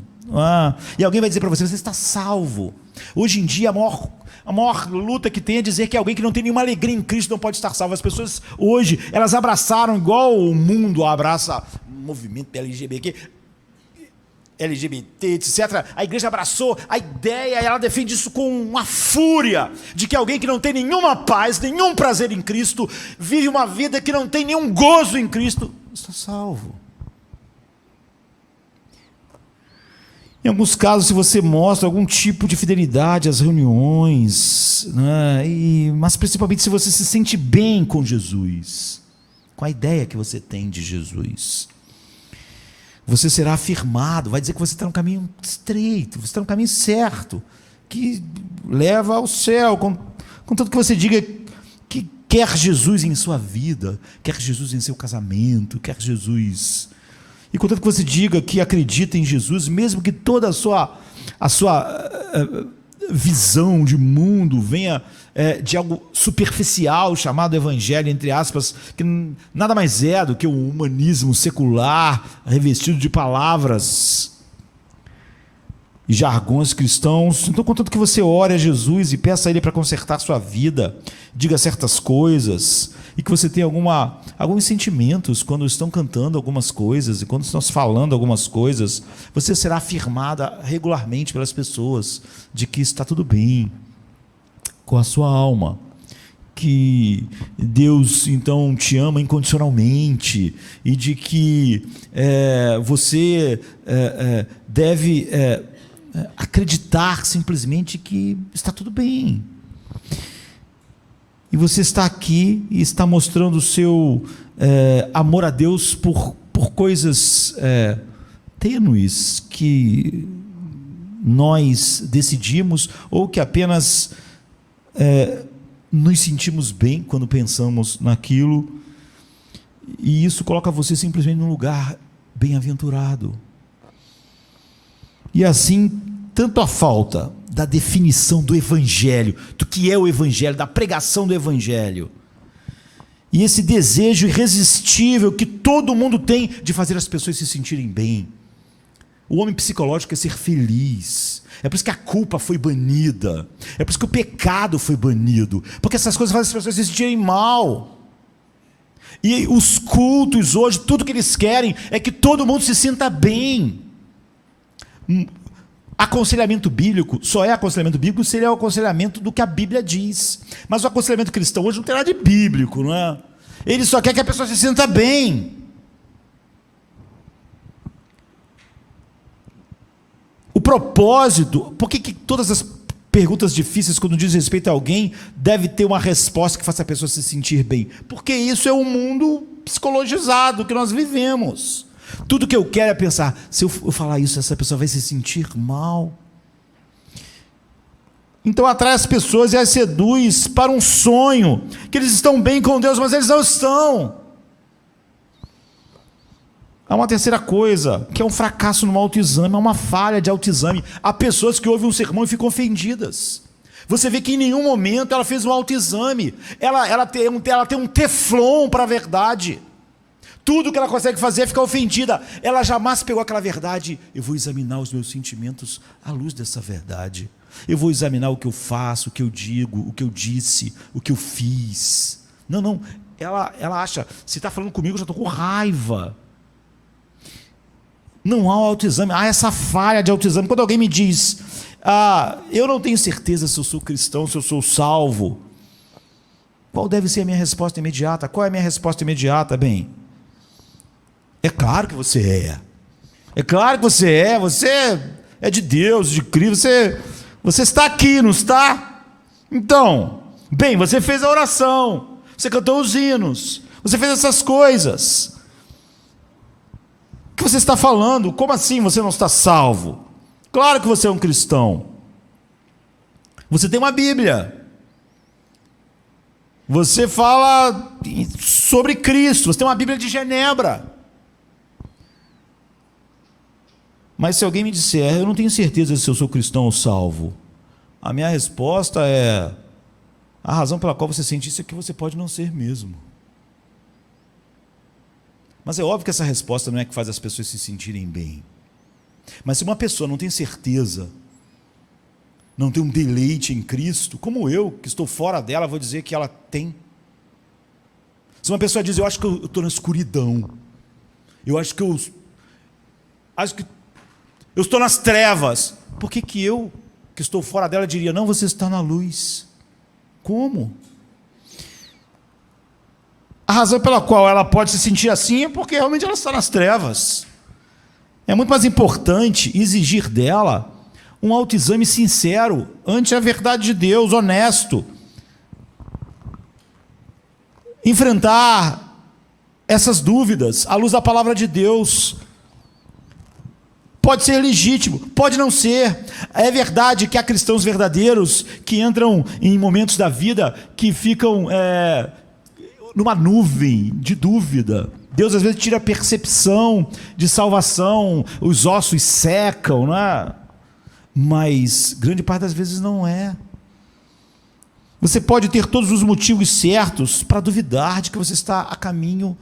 E alguém vai dizer para você, você está salvo. Hoje em dia, a maior luta que tem é dizer que alguém que não tem nenhuma alegria em Cristo não pode estar salvo. As pessoas hoje, elas abraçaram, igual o mundo abraça o movimento LGBT, etc. A igreja abraçou a ideia e ela defende isso com uma fúria de que alguém que não tem nenhuma paz, nenhum prazer em Cristo, vive uma vida que não tem nenhum gozo em Cristo, está salvo. Em alguns casos, se você mostra algum tipo de fidelidade às reuniões, né, mas principalmente se você se sente bem com Jesus, com a ideia que você tem de Jesus, você será afirmado, vai dizer que você está no caminho estreito, você está no caminho certo, que leva ao céu, contanto que você diga que quer Jesus em sua vida, quer Jesus em seu casamento, quer Jesus... E contanto que você diga que acredita em Jesus, mesmo que toda a sua visão de mundo venha de algo superficial, chamado evangelho, entre aspas, que nada mais é do que um humanismo secular, revestido de palavras e jargões cristãos. Então, contanto que você ore a Jesus e peça a Ele para consertar sua vida, diga certas coisas, e que você tenha alguns sentimentos quando estão cantando algumas coisas e quando estão falando algumas coisas. Você será afirmada regularmente pelas pessoas de que está tudo bem com a sua alma, que Deus então te ama incondicionalmente e de que você deve acreditar simplesmente que está tudo bem. E você está aqui e está mostrando o seu amor a Deus por coisas tênues que nós decidimos ou que apenas nos sentimos bem quando pensamos naquilo, e isso coloca você simplesmente num lugar bem-aventurado. E assim, tanto a falta da definição do Evangelho, do que é o Evangelho, da pregação do Evangelho, e esse desejo irresistível que todo mundo tem de fazer as pessoas se sentirem bem. O homem psicológico é ser feliz. É por isso que a culpa foi banida. É por isso que o pecado foi banido. Porque essas coisas fazem as pessoas se sentirem mal. E os cultos hoje, tudo que eles querem é que todo mundo se sinta bem. Aconselhamento bíblico só é aconselhamento bíblico se ele é o aconselhamento do que a Bíblia diz. Mas o aconselhamento cristão hoje não tem nada de bíblico, não é? Ele só quer que a pessoa se sinta bem. O propósito, por que todas as perguntas difíceis, quando diz respeito a alguém, deve ter uma resposta que faça a pessoa se sentir bem? Porque isso é um mundo psicologizado que nós vivemos. Tudo que eu quero é pensar, se eu falar isso, essa pessoa vai se sentir mal. Então atrai as pessoas e as seduz para um sonho, que eles estão bem com Deus, mas eles não estão. Há uma terceira coisa, que é um fracasso no autoexame, é uma falha de autoexame. Há pessoas que ouvem um sermão e ficam ofendidas. Você vê que em nenhum momento ela fez um autoexame. Ela tem um teflon para a verdade. Tudo que ela consegue fazer é ficar ofendida. Ela jamais pegou aquela verdade. Eu vou examinar os meus sentimentos à luz dessa verdade. Eu vou examinar o que eu faço, o que eu digo, o que eu disse, o que eu fiz. Não. Ela acha, se está falando comigo, eu já estou com raiva. Não há autoexame, há essa falha de autoexame. Quando alguém me diz, eu não tenho certeza se eu sou cristão, se eu sou salvo, qual deve ser a minha resposta imediata? Qual é a minha resposta imediata? Bem, é claro que você é. É claro que você é de Deus, de Cristo, você está aqui, não está? Então, bem, você fez a oração, você cantou os hinos, você fez essas coisas. O que você está falando? Como assim você não está salvo? Claro que você é um cristão. Você tem uma Bíblia. Você fala sobre Cristo. Você tem uma Bíblia de Genebra. Mas se alguém me disser, eu não tenho certeza se eu sou cristão ou salvo, a minha resposta é: a razão pela qual você sente isso é que você pode não ser mesmo. Mas é óbvio que essa resposta não é que faz as pessoas se sentirem bem. Mas se uma pessoa não tem certeza, não tem um deleite em Cristo, como eu, que estou fora dela, vou dizer que ela tem. Se uma pessoa diz, eu acho que eu estou na escuridão, eu acho que eu estou nas trevas, por que eu, que estou fora dela, diria, não, você está na luz? Como? A razão pela qual ela pode se sentir assim é porque realmente ela está nas trevas. É muito mais importante exigir dela um autoexame sincero ante a verdade de Deus, honesto. Enfrentar essas dúvidas à luz da palavra de Deus. Pode ser legítimo, pode não ser. É verdade que há cristãos verdadeiros que entram em momentos da vida que ficam numa nuvem de dúvida. Deus às vezes tira a percepção de salvação, os ossos secam, não é? Mas grande parte das vezes não é. Você pode ter todos os motivos certos para duvidar de que você está a caminho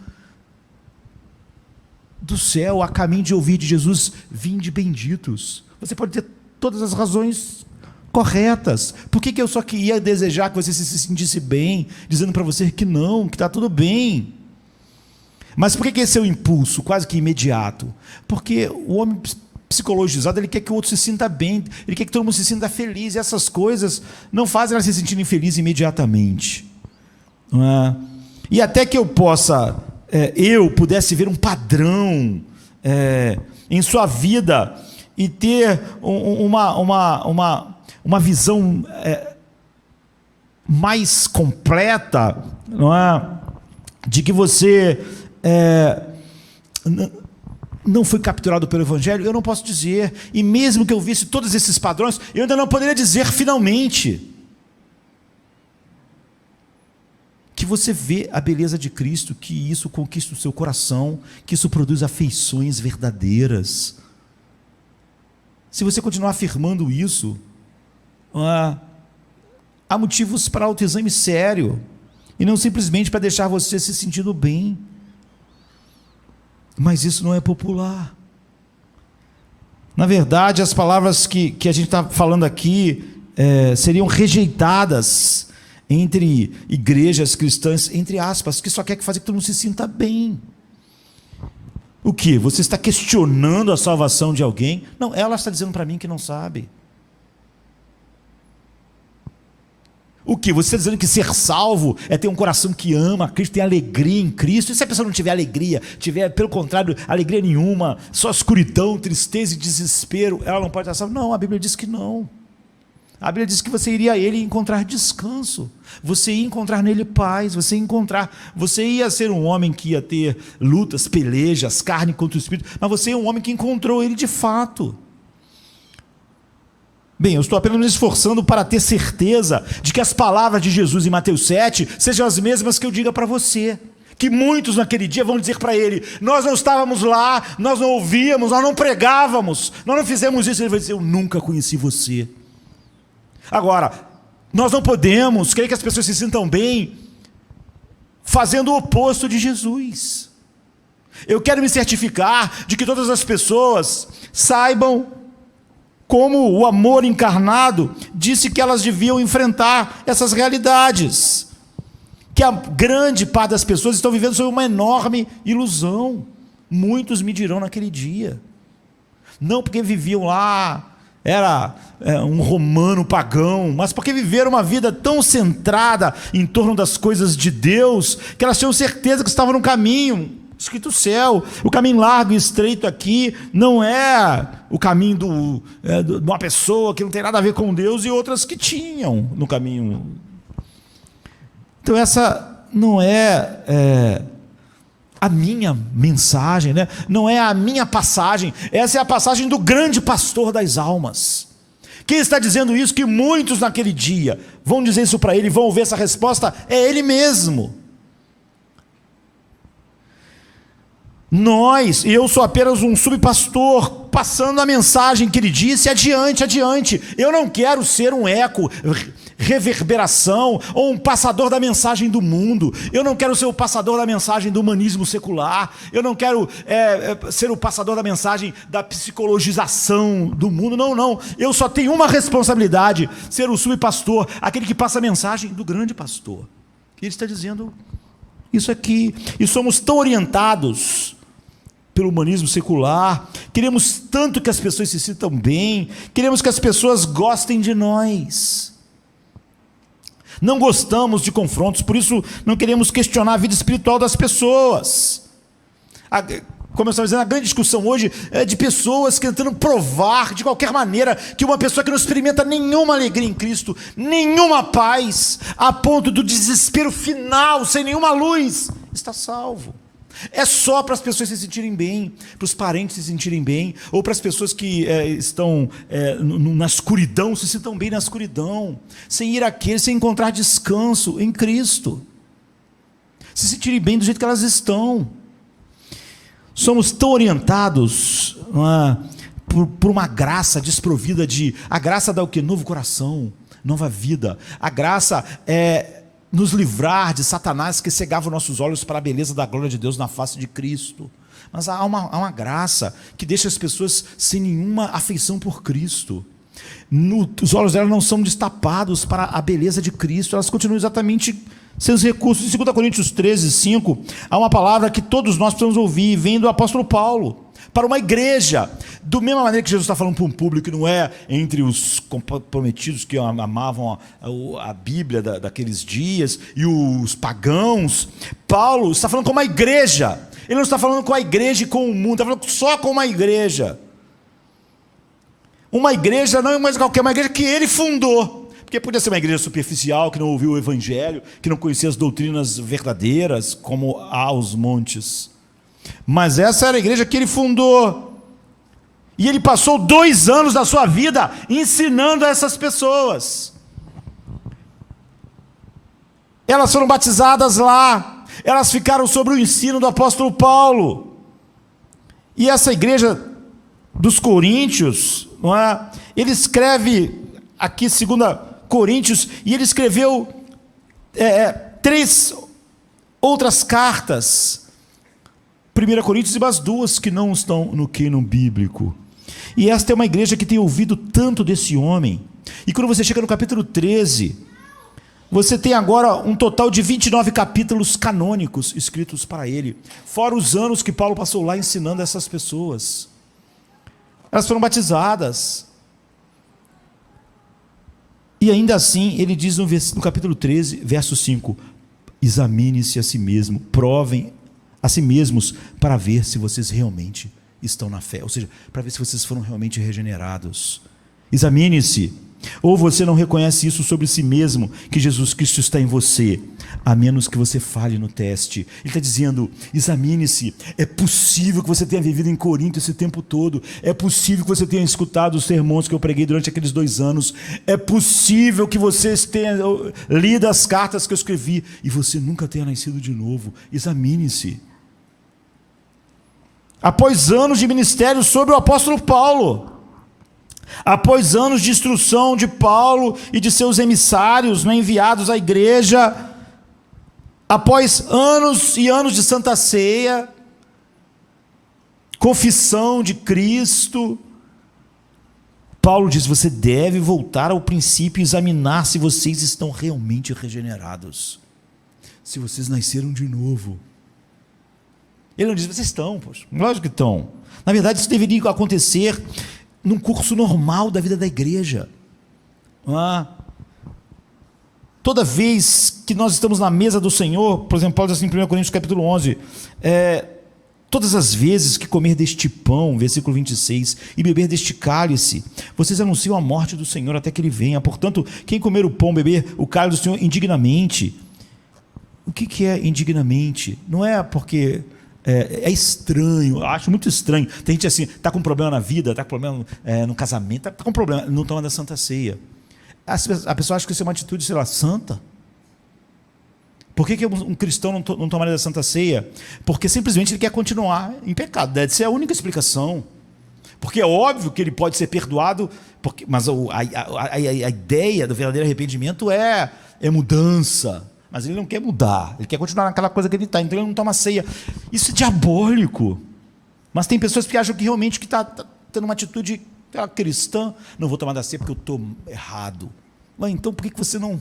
do céu, a caminho de ouvir de Jesus, vinde benditos. Você pode ter todas as razões corretas. Por que eu só queria desejar que você se sentisse bem, dizendo para você que não, que está tudo bem? Mas por que esse é o impulso, quase que imediato? Porque o homem psicologizado, ele quer que o outro se sinta bem, ele quer que todo mundo se sinta feliz, e essas coisas não fazem ela se sentir infeliz imediatamente. Não é? E até que eu pudesse ver um padrão em sua vida e ter uma visão mais completa, não é? De que você não foi capturado pelo Evangelho, eu não posso dizer. E mesmo que eu visse todos esses padrões, eu ainda não poderia dizer finalmente que você vê a beleza de Cristo, que isso conquista o seu coração, que isso produz afeições verdadeiras. Se você continuar afirmando isso, há motivos para autoexame sério, e não simplesmente para deixar você se sentindo bem. Mas isso não é popular. Na verdade, as palavras que a gente está falando aqui seriam rejeitadas entre igrejas cristãs, entre aspas, que só quer fazer que todo mundo se sinta bem. O que? Você está questionando a salvação de alguém? Não, ela está dizendo para mim que não sabe. O que? Você está dizendo que ser salvo é ter um coração que ama Cristo, ter alegria em Cristo? E se a pessoa não tiver alegria, tiver, pelo contrário, alegria nenhuma, só escuridão, tristeza e desespero, ela não pode estar salva? Não, a Bíblia diz que não. A Bíblia diz que você iria a Ele encontrar descanso, você ia encontrar nele paz, você ia ser um homem que ia ter lutas, pelejas, carne contra o Espírito, mas você é um homem que encontrou Ele de fato. Bem, eu estou apenas me esforçando para ter certeza de que as palavras de Jesus em Mateus 7 sejam as mesmas que eu diga para você. Que muitos naquele dia vão dizer para ele: nós não estávamos lá, nós não ouvíamos, nós não pregávamos, nós não fizemos isso. Ele vai dizer: eu nunca conheci você. Agora, nós não podemos querer que as pessoas se sintam bem fazendo o oposto de Jesus. Eu quero me certificar de que todas as pessoas saibam como o amor encarnado disse que elas deviam enfrentar essas realidades, que a grande parte das pessoas estão vivendo sob uma enorme ilusão. Muitos me dirão naquele dia, não porque viviam lá, era um romano pagão, mas porque viveram uma vida tão centrada em torno das coisas de Deus, que elas tinham certeza que estavam no caminho escrito céu. O caminho largo e estreito aqui não é o caminho de uma pessoa que não tem nada a ver com Deus e outras que tinham no caminho. Então essa não é a minha mensagem, né? Não é a minha passagem, essa é a passagem do grande pastor das almas. Quem está dizendo isso? Que muitos naquele dia vão dizer isso para ele, vão ouvir essa resposta, é ele mesmo. Eu sou apenas um subpastor, passando a mensagem que ele disse adiante. Eu não quero ser um eco, reverberação, ou um passador da mensagem do mundo. Eu não quero ser o passador da mensagem do humanismo secular. Eu não quero ser o passador da mensagem da psicologização do mundo. Não. Eu só tenho uma responsabilidade: ser o subpastor, aquele que passa a mensagem do grande pastor. Ele está dizendo isso aqui. E somos tão orientados pelo humanismo secular, queremos tanto que as pessoas se sintam bem, queremos que as pessoas gostem de nós. Não gostamos de confrontos, por isso não queremos questionar a vida espiritual das pessoas. Como eu estava dizendo, a grande discussão hoje é de pessoas tentando provar de qualquer maneira que uma pessoa que não experimenta nenhuma alegria em Cristo, nenhuma paz, a ponto do desespero final, sem nenhuma luz, está salvo. É só para as pessoas se sentirem bem, para os parentes se sentirem bem, ou para as pessoas que estão na escuridão, se sintam bem na escuridão, sem ir àquele, sem encontrar descanso em Cristo, se sentirem bem do jeito que elas estão. Somos tão orientados por uma graça desprovida a graça dá o quê? Novo coração, nova vida. A graça é nos livrar de Satanás que cegava nossos olhos para a beleza da glória de Deus na face de Cristo. Mas há uma graça que deixa as pessoas sem nenhuma afeição por Cristo. Os olhos delas não são destapados para a beleza de Cristo, elas continuam exatamente seus recursos. Em 2 Coríntios 13, 5, há uma palavra que todos nós precisamos ouvir, vem do apóstolo Paulo, para uma igreja, do mesma maneira que Jesus está falando para um público que não é entre os comprometidos que amavam a Bíblia daqueles dias e os pagãos. Paulo está falando com uma igreja, ele não está falando com a igreja e com o mundo, está falando só com uma igreja. Uma igreja não é mais qualquer, uma igreja que ele fundou, porque podia ser uma igreja superficial, que não ouviu o evangelho, que não conhecia as doutrinas verdadeiras, como há os montes. Mas essa era a igreja que ele fundou. E ele passou 2 anos da sua vida ensinando a essas pessoas. Elas foram batizadas lá. Elas ficaram sobre o ensino do apóstolo Paulo. E essa igreja dos Coríntios, não é? Ele escreve aqui 2 Coríntios, e ele escreveu 3 outras cartas. 1 Coríntios e mais 2 que não estão no cânon bíblico. E esta é uma igreja que tem ouvido tanto desse homem. E quando você chega no capítulo 13, você tem agora um total de 29 capítulos canônicos escritos para ele, fora os anos que Paulo passou lá ensinando essas pessoas. Elas foram batizadas. E ainda assim, ele diz no capítulo 13, verso 5, examine-se a si mesmo, provem a si mesmos para ver se vocês realmente estão na fé, ou seja, para ver se vocês foram realmente regenerados. Examine-se. Ou você não reconhece isso sobre si mesmo, que Jesus Cristo está em você, a menos que você falhe no teste. Ele está dizendo, examine-se. É possível que você tenha vivido em Corinto esse tempo todo, é possível que você tenha escutado os sermões que eu preguei durante aqueles 2 anos, é possível que você tenha lido as cartas que eu escrevi, e você nunca tenha nascido de novo. Examine-se. Após anos de ministério sobre o apóstolo Paulo, após anos de instrução de Paulo e de seus emissários, enviados à igreja, após anos e anos de Santa Ceia, confissão de Cristo, Paulo diz, você deve voltar ao princípio e examinar se vocês estão realmente regenerados, se vocês nasceram de novo. Ele não diz, vocês estão, poxa, lógico que estão. Na verdade, isso deveria acontecer num curso normal da vida da igreja. Toda vez que nós estamos na mesa do Senhor, por exemplo, Paulo diz assim em 1 Coríntios capítulo 11, todas as vezes que comer deste pão, versículo 26, e beber deste cálice, vocês anunciam a morte do Senhor até que Ele venha. Portanto, quem comer o pão, beber o cálice do Senhor indignamente. O que é indignamente? Não é porque... É estranho, eu acho muito estranho. Tem gente assim, está com problema na vida, está com problema no casamento, está com problema, não toma da Santa Ceia. A pessoa acha que isso é uma atitude, sei lá, santa. Por que um cristão não tomaria da Santa Ceia? Porque simplesmente ele quer continuar em pecado. Deve ser a única explicação. Porque é óbvio que ele pode ser perdoado, mas a ideia do verdadeiro arrependimento é mudança. Mas ele não quer mudar, ele quer continuar naquela coisa que ele está, então ele não toma ceia. Isso é diabólico. Mas tem pessoas que acham que realmente está tendo uma atitude cristã. Não vou tomar da ceia porque eu estou errado. Mas então por que você não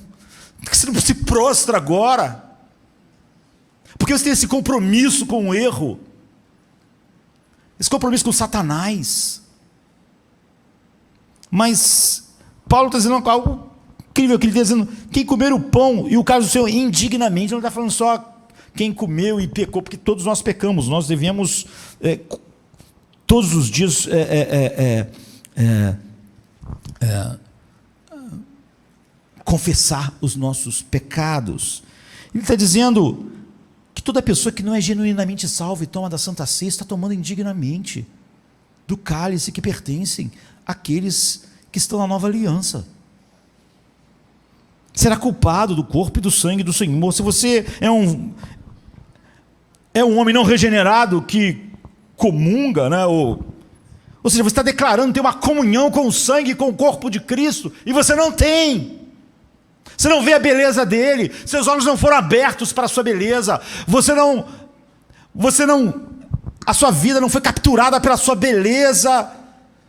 se prostra agora? Por que você tem esse compromisso com o erro? Esse compromisso com Satanás? Mas Paulo está dizendo algo incrível, que ele está dizendo, quem comer o pão e o cálice do Senhor indignamente, não está falando só quem comeu e pecou, porque todos nós pecamos, nós devemos todos os dias confessar os nossos pecados. Ele está dizendo que toda pessoa que não é genuinamente salva e toma da Santa Ceia está tomando indignamente do cálice que pertencem àqueles que estão na nova aliança. Será culpado do corpo e do sangue do Senhor. Se você é um homem não regenerado que comunga, né? Ou seja, você está declarando ter uma comunhão com o sangue e com o corpo de Cristo, e você não tem. Você não vê a beleza dele, seus olhos não foram abertos para a sua beleza, a sua vida não foi capturada pela sua beleza,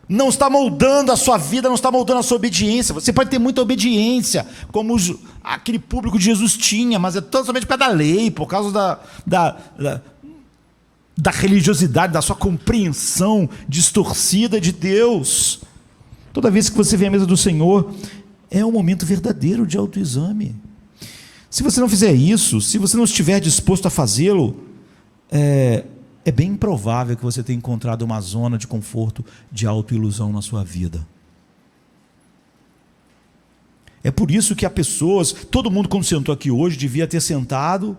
não está moldando a sua vida, não está moldando a sua obediência. Você pode ter muita obediência, como aquele público de Jesus tinha, mas é totalmente por causa da lei, por causa da religiosidade, da sua compreensão distorcida de Deus. Toda vez que você vem à mesa do Senhor, é um momento verdadeiro de autoexame. Se você não fizer isso, se você não estiver disposto a fazê-lo, é bem improvável que você tenha encontrado uma zona de conforto, de autoilusão na sua vida. É por isso que há pessoas, todo mundo quando sentou aqui hoje, devia ter sentado,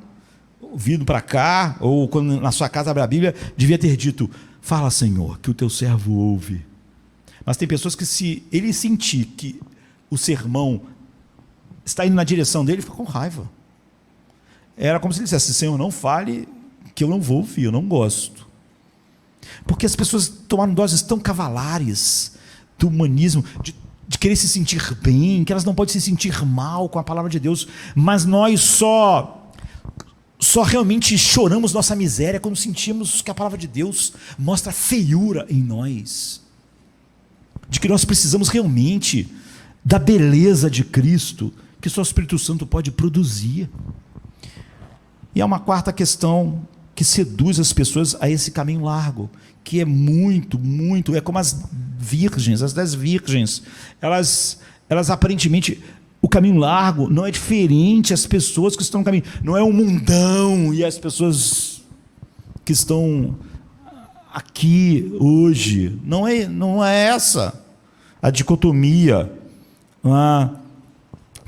vindo para cá, ou quando na sua casa abre a Bíblia, devia ter dito: fala, Senhor, que o teu servo ouve. Mas tem pessoas que, se ele sentir que o sermão está indo na direção dele, fica com raiva. Era como se ele dissesse: Senhor, não fale, que eu não vou ouvir, eu não gosto. Porque as pessoas tomaram doses tão cavalares do humanismo, de querer se sentir bem, que elas não podem se sentir mal com a palavra de Deus, mas nós só realmente choramos nossa miséria quando sentimos que a palavra de Deus mostra feiura em nós, de que nós precisamos realmente da beleza de Cristo, que só o Espírito Santo pode produzir. E há uma quarta questão que seduz as pessoas a esse caminho largo, que é muito, é como as 10 virgens, elas aparentemente, o caminho largo não é diferente, as pessoas que estão no caminho, não é o mundão e as pessoas que estão aqui hoje, não é essa a dicotomia,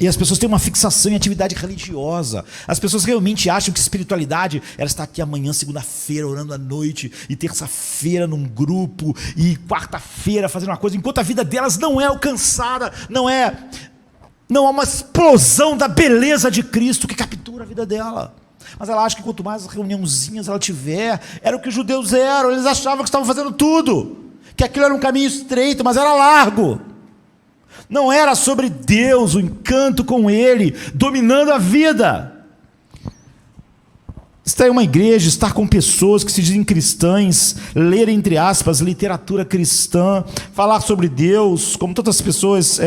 E as pessoas têm uma fixação em atividade religiosa. As pessoas realmente acham que espiritualidade, ela está aqui amanhã, segunda-feira, orando à noite, e terça-feira num grupo, e quarta-feira fazendo uma coisa, enquanto a vida delas não é alcançada, não há uma explosão da beleza de Cristo que captura a vida dela. Mas ela acha que quanto mais reuniãozinhas ela tiver, era o que os judeus eram, eles achavam que estavam fazendo tudo, que aquilo era um caminho estreito, mas era largo. Não era sobre Deus, o encanto com Ele, dominando a vida. Estar em uma igreja, estar com pessoas que se dizem cristãs, ler, entre aspas, literatura cristã, falar sobre Deus, como tantas pessoas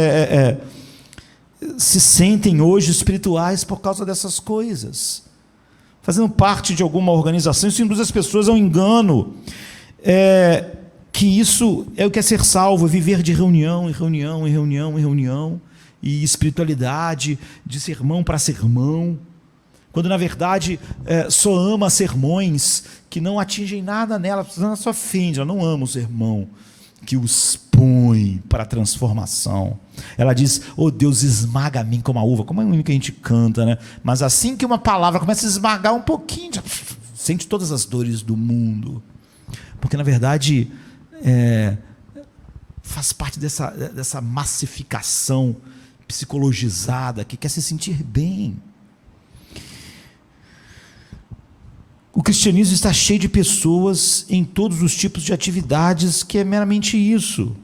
se sentem hoje espirituais por causa dessas coisas. Fazendo parte de alguma organização, isso induz as pessoas ao engano, que isso é o que é ser salvo, é viver de reunião em reunião, em reunião, em reunião, e espiritualidade, de sermão para sermão, quando na verdade só ama sermões que não atingem nada nela, ela só ofende, ela não ama o sermão que os põe para a transformação. Ela diz: oh Deus, esmaga a mim como a uva, como é o que a gente canta, né? Mas assim que uma palavra começa a esmagar um pouquinho, já sente todas as dores do mundo, porque na verdade faz parte dessa massificação psicologizada que quer se sentir bem. O cristianismo está cheio de pessoas em todos os tipos de atividades, que é meramente isso.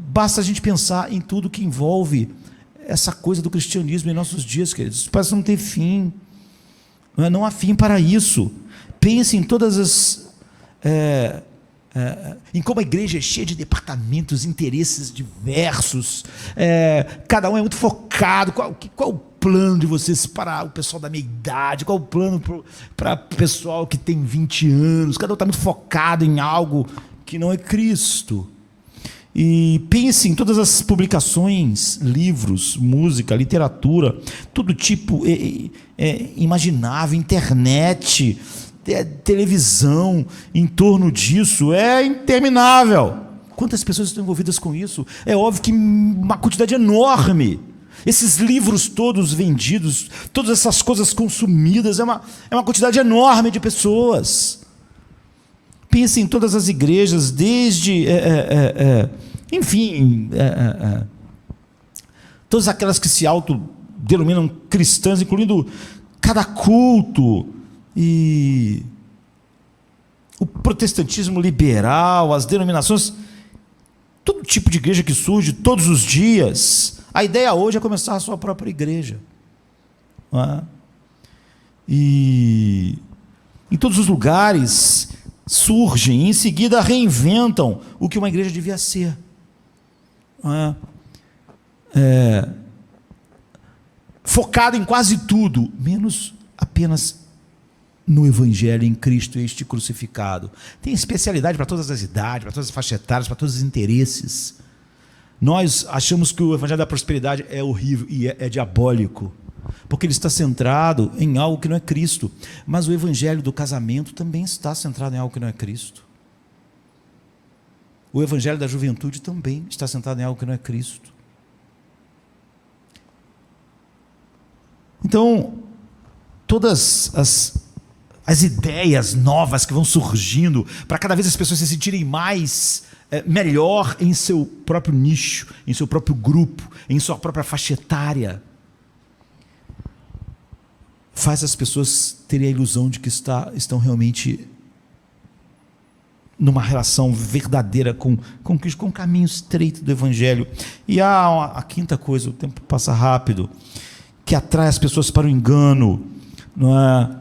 Basta a gente pensar em tudo que envolve essa coisa do cristianismo em nossos dias, queridos. Isso parece não ter fim. Não há fim para isso. Pense em todas as... em como a igreja é cheia de departamentos, interesses diversos, cada um é muito focado. Qual o plano de vocês para o pessoal da minha idade? Qual o plano para o pessoal que tem 20 anos? Cada um está muito focado em algo que não é Cristo. E pense em todas as publicações, livros, música, literatura, todo tipo imaginável, internet, televisão, em torno disso, é interminável. Quantas pessoas estão envolvidas com isso? É óbvio que uma quantidade enorme. Esses livros todos vendidos, todas essas coisas consumidas, é uma quantidade enorme de pessoas. Pense em todas as igrejas, desde, todas aquelas que se autodenominam cristãs, incluindo cada culto, e o protestantismo liberal, as denominações, todo tipo de igreja que surge todos os dias. A ideia hoje é começar a sua própria igreja, não é? E em todos os lugares surgem e em seguida reinventam o que uma igreja devia ser. Focado em quase tudo, menos apenas no Evangelho, em Cristo este crucificado. Tem especialidade para todas as idades, para todas as faixas etárias, para todos os interesses. Nós achamos que o Evangelho da prosperidade é horrível e é diabólico, porque ele está centrado em algo que não é Cristo. Mas o Evangelho do casamento também está centrado em algo que não é Cristo. O Evangelho da juventude também está centrado em algo que não é Cristo. Então, todas as ideias novas que vão surgindo, para cada vez as pessoas se sentirem melhor em seu próprio nicho, em seu próprio grupo, em sua própria faixa etária, faz as pessoas terem a ilusão de que estão realmente numa relação verdadeira com Cristo, com o caminho estreito do Evangelho. E há a quinta coisa, o tempo passa rápido, que atrai as pessoas para o engano, não é?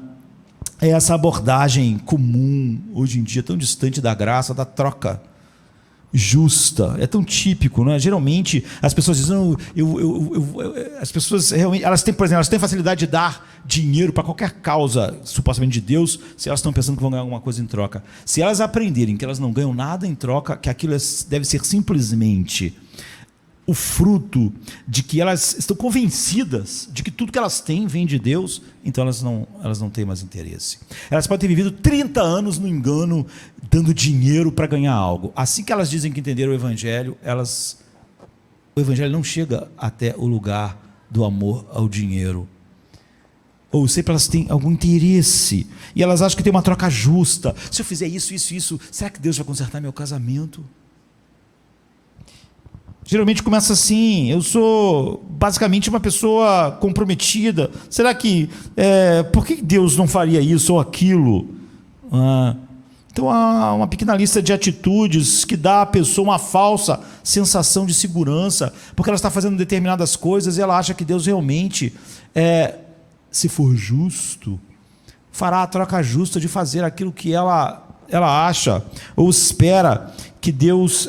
É essa abordagem comum, hoje em dia, tão distante da graça, da troca justa. É tão típico, não é? Geralmente as pessoas dizem, as pessoas realmente, elas têm, por exemplo, elas têm facilidade de dar dinheiro para qualquer causa, supostamente de Deus, se elas estão pensando que vão ganhar alguma coisa em troca. Se elas aprenderem que elas não ganham nada em troca, que aquilo deve ser simplesmente o fruto de que elas estão convencidas de que tudo que elas têm vem de Deus, então elas não têm mais interesse. Elas podem ter vivido 30 anos no engano, dando dinheiro para ganhar algo. Assim que elas dizem que entenderam o Evangelho, o Evangelho não chega até o lugar do amor ao dinheiro. Ou sempre elas têm algum interesse, e elas acham que tem uma troca justa. Se eu fizer isso, será que Deus vai consertar meu casamento? Geralmente começa assim, eu sou basicamente uma pessoa comprometida, será que, por que Deus não faria isso ou aquilo? Então há uma pequena lista de atitudes que dá à pessoa uma falsa sensação de segurança, porque ela está fazendo determinadas coisas e ela acha que Deus realmente, se for justo, fará a troca justa de fazer aquilo que ela acha ou espera que Deus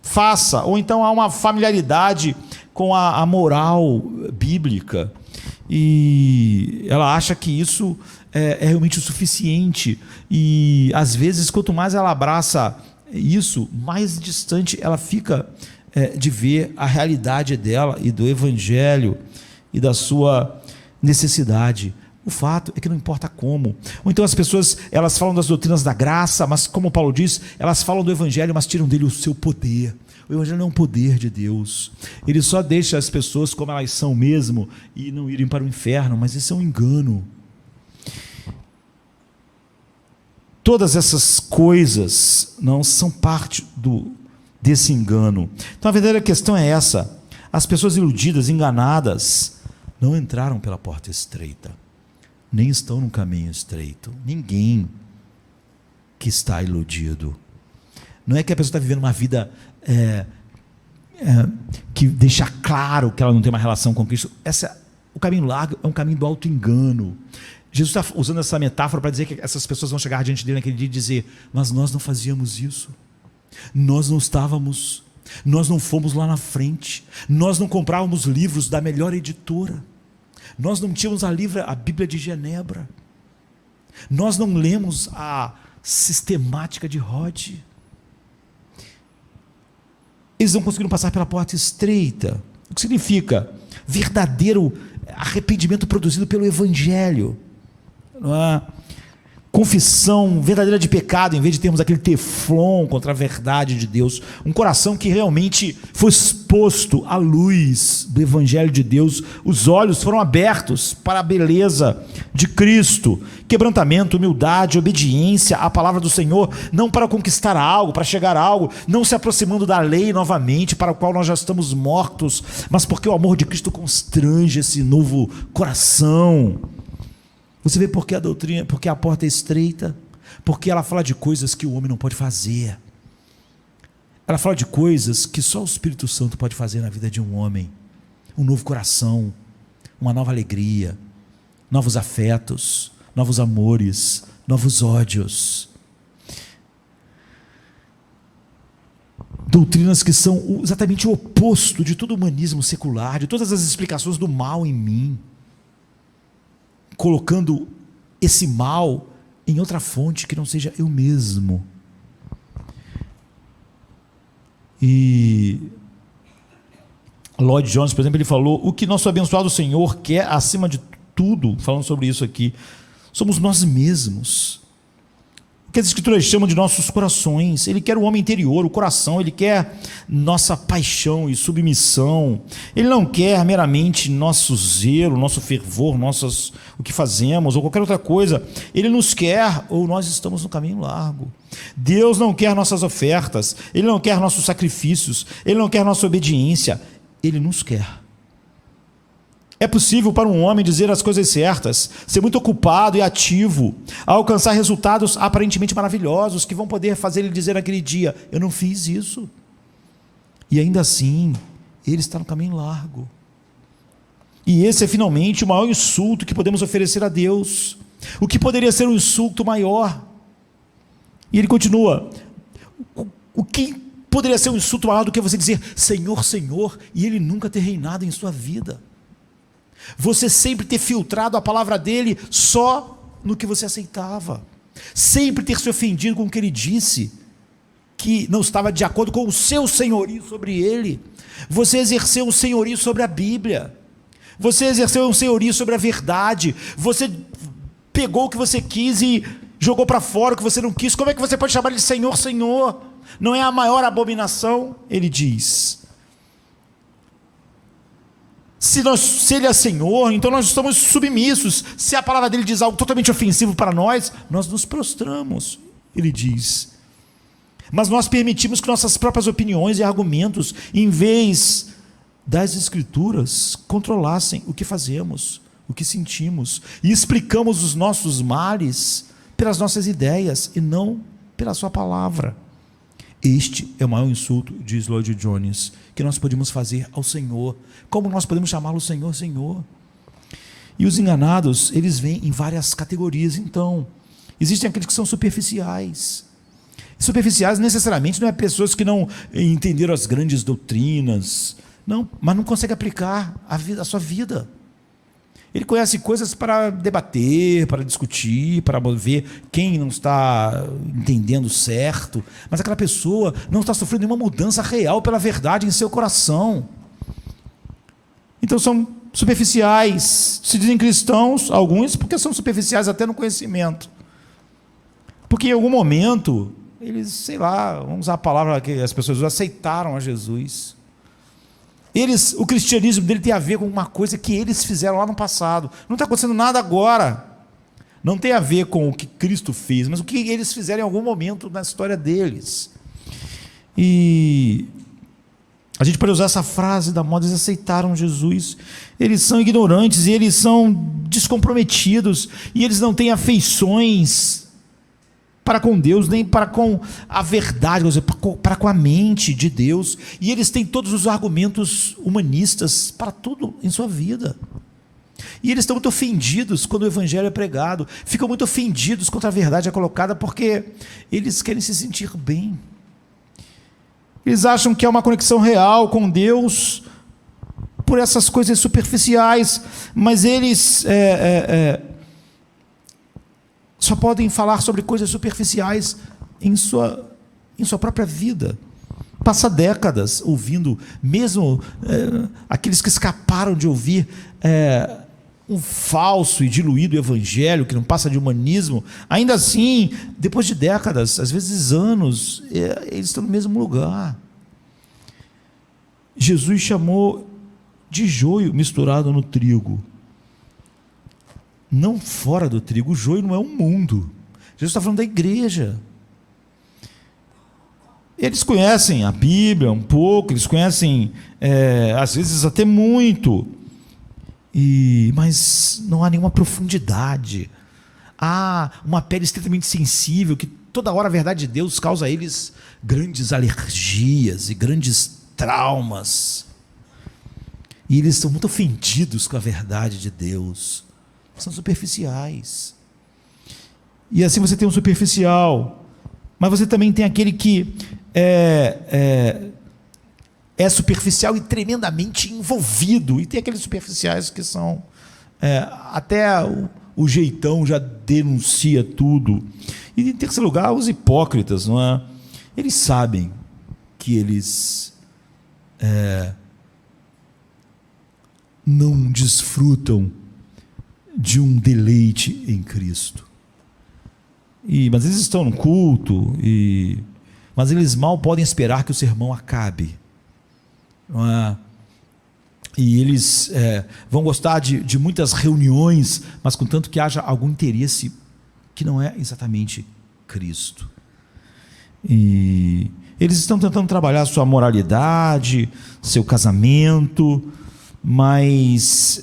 faça, ou então há uma familiaridade com a moral bíblica e ela acha que isso é realmente o suficiente, e às vezes quanto mais ela abraça isso, mais distante ela fica de ver a realidade dela e do Evangelho e da sua necessidade. O fato é que não importa como. Ou então as pessoas, elas falam das doutrinas da graça, mas como Paulo diz, elas falam do Evangelho, mas tiram dele o seu poder. O Evangelho não é um poder de Deus. Ele só deixa as pessoas como elas são mesmo e não irem para o inferno, mas isso é um engano. Todas essas coisas não são parte desse engano. Então a verdadeira questão é essa: as pessoas iludidas, enganadas, não entraram pela porta estreita, nem estão no caminho estreito. Ninguém que está iludido. Não é que a pessoa está vivendo uma vida que deixa claro que ela não tem uma relação com Cristo. O caminho largo é um caminho do auto-engano. Jesus está usando essa metáfora para dizer que essas pessoas vão chegar diante dele naquele dia e dizer: mas nós não fazíamos isso, nós não estávamos, nós não fomos lá na frente, nós não comprávamos livros da melhor editora, nós não tínhamos a Bíblia de Genebra, nós não lemos a sistemática de Rod. Eles não conseguiram passar pela porta estreita. O que significa? Verdadeiro arrependimento produzido pelo Evangelho. Não é? Confissão verdadeira de pecado, em vez de termos aquele teflon contra a verdade de Deus. Um coração que realmente foi exposto à luz do Evangelho de Deus. Os olhos foram abertos para a beleza de Cristo. Quebrantamento, humildade, obediência à palavra do Senhor, não para conquistar algo, para chegar a algo, não se aproximando da lei novamente, para o qual nós já estamos mortos, mas porque o amor de Cristo constrange esse novo coração. Você vê porque a doutrina, porque a porta é estreita, porque ela fala de coisas que o homem não pode fazer. Ela fala de coisas que só o Espírito Santo pode fazer na vida de um homem. Um novo coração, uma nova alegria, novos afetos, novos amores, novos ódios. doutrinas que são exatamente o oposto de todo o humanismo secular, de todas as explicações do mal em mim, colocando esse mal em outra fonte que não seja eu mesmo. E Lloyd Jones, por exemplo, ele falou: o que nosso abençoado Senhor quer acima de tudo, falando sobre isso aqui, somos nós mesmos. O que as Escrituras chamam de nossos corações. Ele quer o homem interior, o coração. Ele quer nossa paixão e submissão. Ele não quer meramente nosso zelo, nosso fervor, o que fazemos ou qualquer outra coisa. Ele nos quer, ou nós estamos no caminho largo. Deus não quer nossas ofertas. Ele não quer nossos sacrifícios. Ele não quer nossa obediência. Ele nos quer. É possível para um homem dizer as coisas certas, ser muito ocupado e ativo, alcançar resultados aparentemente maravilhosos, que vão poder fazer ele dizer naquele dia: eu não fiz isso. E ainda assim, ele está no caminho largo. E esse é finalmente o maior insulto que podemos oferecer a Deus. O que poderia ser um insulto maior? E ele continua: o que poderia ser um insulto maior do que você dizer Senhor, Senhor, e ele nunca ter reinado em sua vida? Você sempre ter filtrado a palavra dele só no que você aceitava, sempre ter se ofendido com o que ele disse, que não estava de acordo com o seu senhorio sobre ele. Você exerceu um senhorio sobre a Bíblia, você exerceu um senhorio sobre a verdade, você pegou o que você quis e jogou para fora o que você não quis. Como é que você pode chamar ele de Senhor, Senhor? Não é a maior abominação? Ele diz. Se ele é Senhor, então nós estamos submissos. Se a palavra dele diz algo totalmente ofensivo para nós, nós nos prostramos, ele diz. Mas nós permitimos que nossas próprias opiniões e argumentos, em vez das Escrituras, controlassem o que fazemos, o que sentimos, e explicamos os nossos males pelas nossas ideias e não pela sua palavra. Este é o maior insulto, diz Lloyd Jones, que nós podemos fazer ao Senhor. Como nós podemos chamá-lo Senhor, Senhor? E os enganados, eles vêm em várias categorias. Então, existem aqueles que são superficiais. Superficiais necessariamente não é pessoas que não entenderam as grandes doutrinas, não, mas não conseguem aplicar a sua vida. Ele conhece coisas para debater, para discutir, para ver quem não está entendendo certo, mas aquela pessoa não está sofrendo nenhuma mudança real pela verdade em seu coração. Então são superficiais, se dizem cristãos, alguns, porque são superficiais até no conhecimento. Porque em algum momento, eles, sei lá, vamos usar a palavra que as pessoas usam, aceitaram a Jesus. O cristianismo dele tem a ver com uma coisa que eles fizeram lá no passado. Não está acontecendo nada agora. Não tem a ver com o que Cristo fez, mas o que eles fizeram em algum momento na história deles. E a gente pode usar essa frase da moda: eles aceitaram Jesus. Eles são ignorantes e eles são descomprometidos e eles não têm afeições para com Deus, nem para com a verdade, para com a mente de Deus, e eles têm todos os argumentos humanistas para tudo em sua vida, e eles estão muito ofendidos quando o evangelho é pregado, ficam muito ofendidos quando a verdade é colocada, porque eles querem se sentir bem, eles acham que é uma conexão real com Deus, por essas coisas superficiais, mas eles só podem falar sobre coisas superficiais em sua própria vida. Passa décadas ouvindo, mesmo aqueles que escaparam de ouvir um falso e diluído evangelho, que não passa de humanismo, ainda assim, depois de décadas, às vezes anos, eles estão no mesmo lugar. Jesus chamou de joio misturado no trigo. Não fora do trigo. O joio não é um mundo. Jesus está falando da igreja. Eles conhecem a Bíblia um pouco, eles conhecem, às vezes até muito, mas não há nenhuma profundidade. Há uma pele extremamente sensível, que toda hora a verdade de Deus causa a eles grandes alergias e grandes traumas. E eles estão muito ofendidos com a verdade de Deus. São superficiais. E assim você tem um superficial, mas você também tem aquele que é superficial e tremendamente envolvido. E tem aqueles superficiais que são até o jeitão já denuncia tudo. E em terceiro lugar, os hipócritas, não é? Eles sabem que eles não desfrutam de um deleite em Cristo. Mas eles estão no culto, mas eles mal podem esperar que o sermão acabe. Não é? E eles vão gostar de muitas reuniões, mas contanto que haja algum interesse que não é exatamente Cristo. E eles estão tentando trabalhar sua moralidade, seu casamento, mas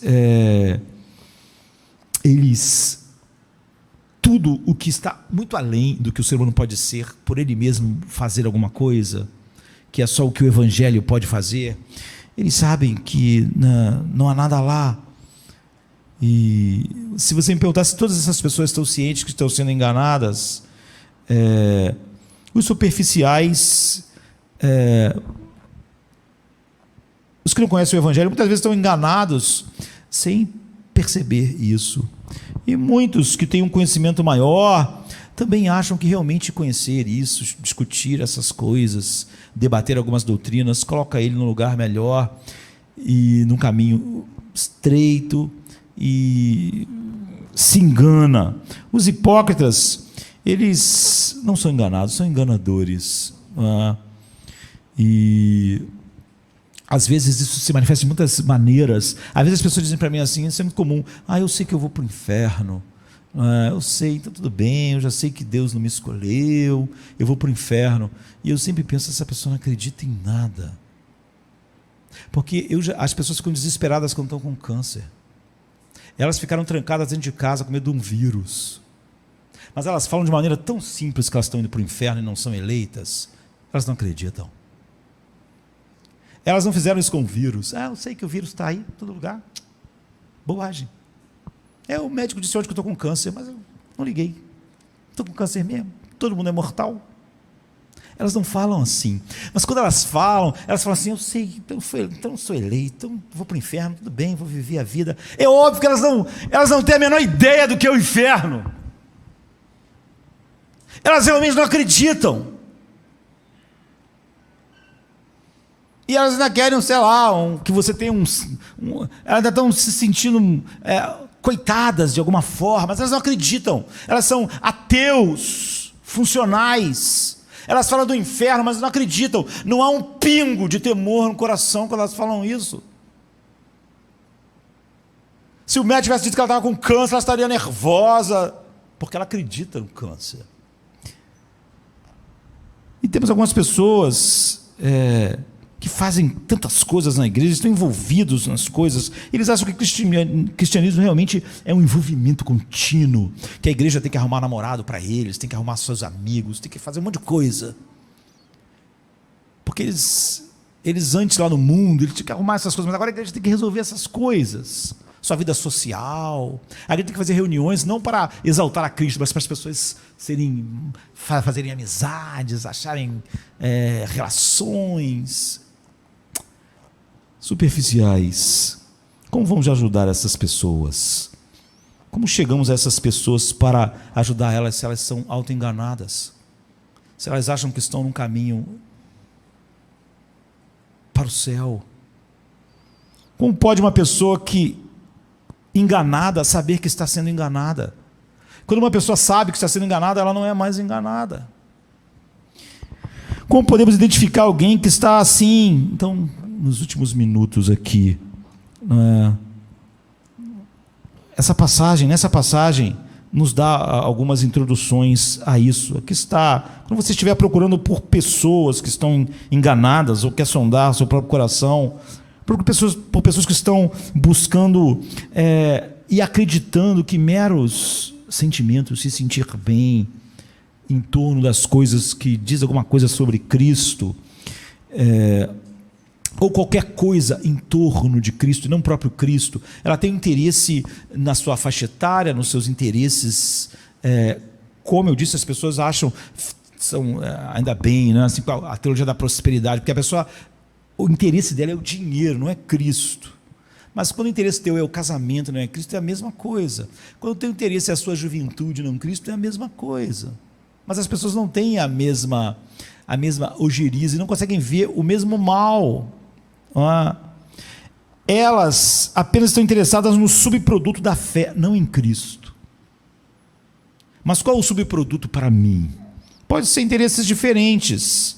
tudo o que está muito além do que o ser humano pode ser, por ele mesmo fazer alguma coisa, que é só o que o Evangelho pode fazer, eles sabem que não há nada lá. E se você me perguntar se todas essas pessoas estão cientes que estão sendo enganadas, os superficiais, os que não conhecem o Evangelho, muitas vezes estão enganados sem perceber isso. E muitos que têm um conhecimento maior também acham que realmente conhecer isso, discutir essas coisas, debater algumas doutrinas, coloca ele num lugar melhor e num caminho estreito, e se engana. Os hipócritas, eles não são enganados, são enganadores. E às vezes isso se manifesta de muitas maneiras. Às vezes as pessoas dizem para mim assim, isso é muito comum: eu sei que eu vou para o inferno, eu sei, então tudo bem, eu já sei que Deus não me escolheu, eu vou para o inferno. E eu sempre penso, essa pessoa não acredita em nada, porque as pessoas ficam desesperadas quando estão com câncer. Elas ficaram trancadas dentro de casa com medo de um vírus, mas elas falam de maneira tão simples que elas estão indo para o inferno e não são eleitas. Elas não acreditam. Elas não fizeram isso com o vírus. Eu sei que o vírus está aí em todo lugar. Bobagem. O médico disse hoje que eu estou com câncer, mas eu não liguei. Estou com câncer mesmo. Todo mundo é mortal. Elas não falam assim. Mas quando elas falam assim: eu sei, então sou eleito, então vou para o inferno, tudo bem, vou viver a vida. É óbvio que elas não têm a menor ideia do que é o inferno. Elas realmente não acreditam. E elas ainda querem, sei lá, que você tenha elas ainda estão se sentindo coitadas de alguma forma, mas elas não acreditam. Elas são ateus, funcionais. Elas falam do inferno, mas não acreditam. Não há um pingo de temor no coração quando elas falam isso. Se o médico tivesse dito que ela estava com câncer, ela estaria nervosa, porque ela acredita no câncer. E temos algumas pessoas que fazem tantas coisas na igreja, estão envolvidos nas coisas. Eles acham que o cristianismo realmente é um envolvimento contínuo, que a igreja tem que arrumar namorado para eles, tem que arrumar seus amigos, tem que fazer um monte de coisa, porque eles antes lá no mundo, eles tinham que arrumar essas coisas, mas agora a igreja tem que resolver essas coisas, sua vida social. A igreja tem que fazer reuniões não para exaltar a Cristo, mas para as pessoas fazerem amizades, acharem relações superficiais. Como vamos ajudar essas pessoas? Como chegamos a essas pessoas para ajudar elas se elas são autoenganadas? Se elas acham que estão num caminho para o céu? Como pode uma pessoa enganada saber que está sendo enganada? Quando uma pessoa sabe que está sendo enganada, ela não é mais enganada. Como podemos identificar alguém que está assim? Então, nos últimos minutos aqui, nessa passagem nos dá algumas introduções a isso. Aqui está: quando você estiver procurando por pessoas que estão enganadas ou quer sondar seu próprio coração, por pessoas que estão buscando e acreditando que meros sentimentos, se sentir bem em torno das coisas que diz alguma coisa sobre Cristo, ou qualquer coisa em torno de Cristo, e não o próprio Cristo, ela tem interesse na sua faixa etária, nos seus interesses. Como eu disse, as pessoas acham são, ainda bem, né? Assim, a teologia da prosperidade, porque a pessoa, o interesse dela é o dinheiro, não é Cristo. Mas quando o interesse teu é o casamento, não é Cristo, é a mesma coisa. Quando o teu interesse é a sua juventude, não Cristo, é a mesma coisa. Mas as pessoas não têm a mesma ojeriza e não conseguem ver o mesmo mal. Elas apenas estão interessadas no subproduto da fé, não em Cristo. Mas qual é o subproduto para mim? Pode ser interesses diferentes.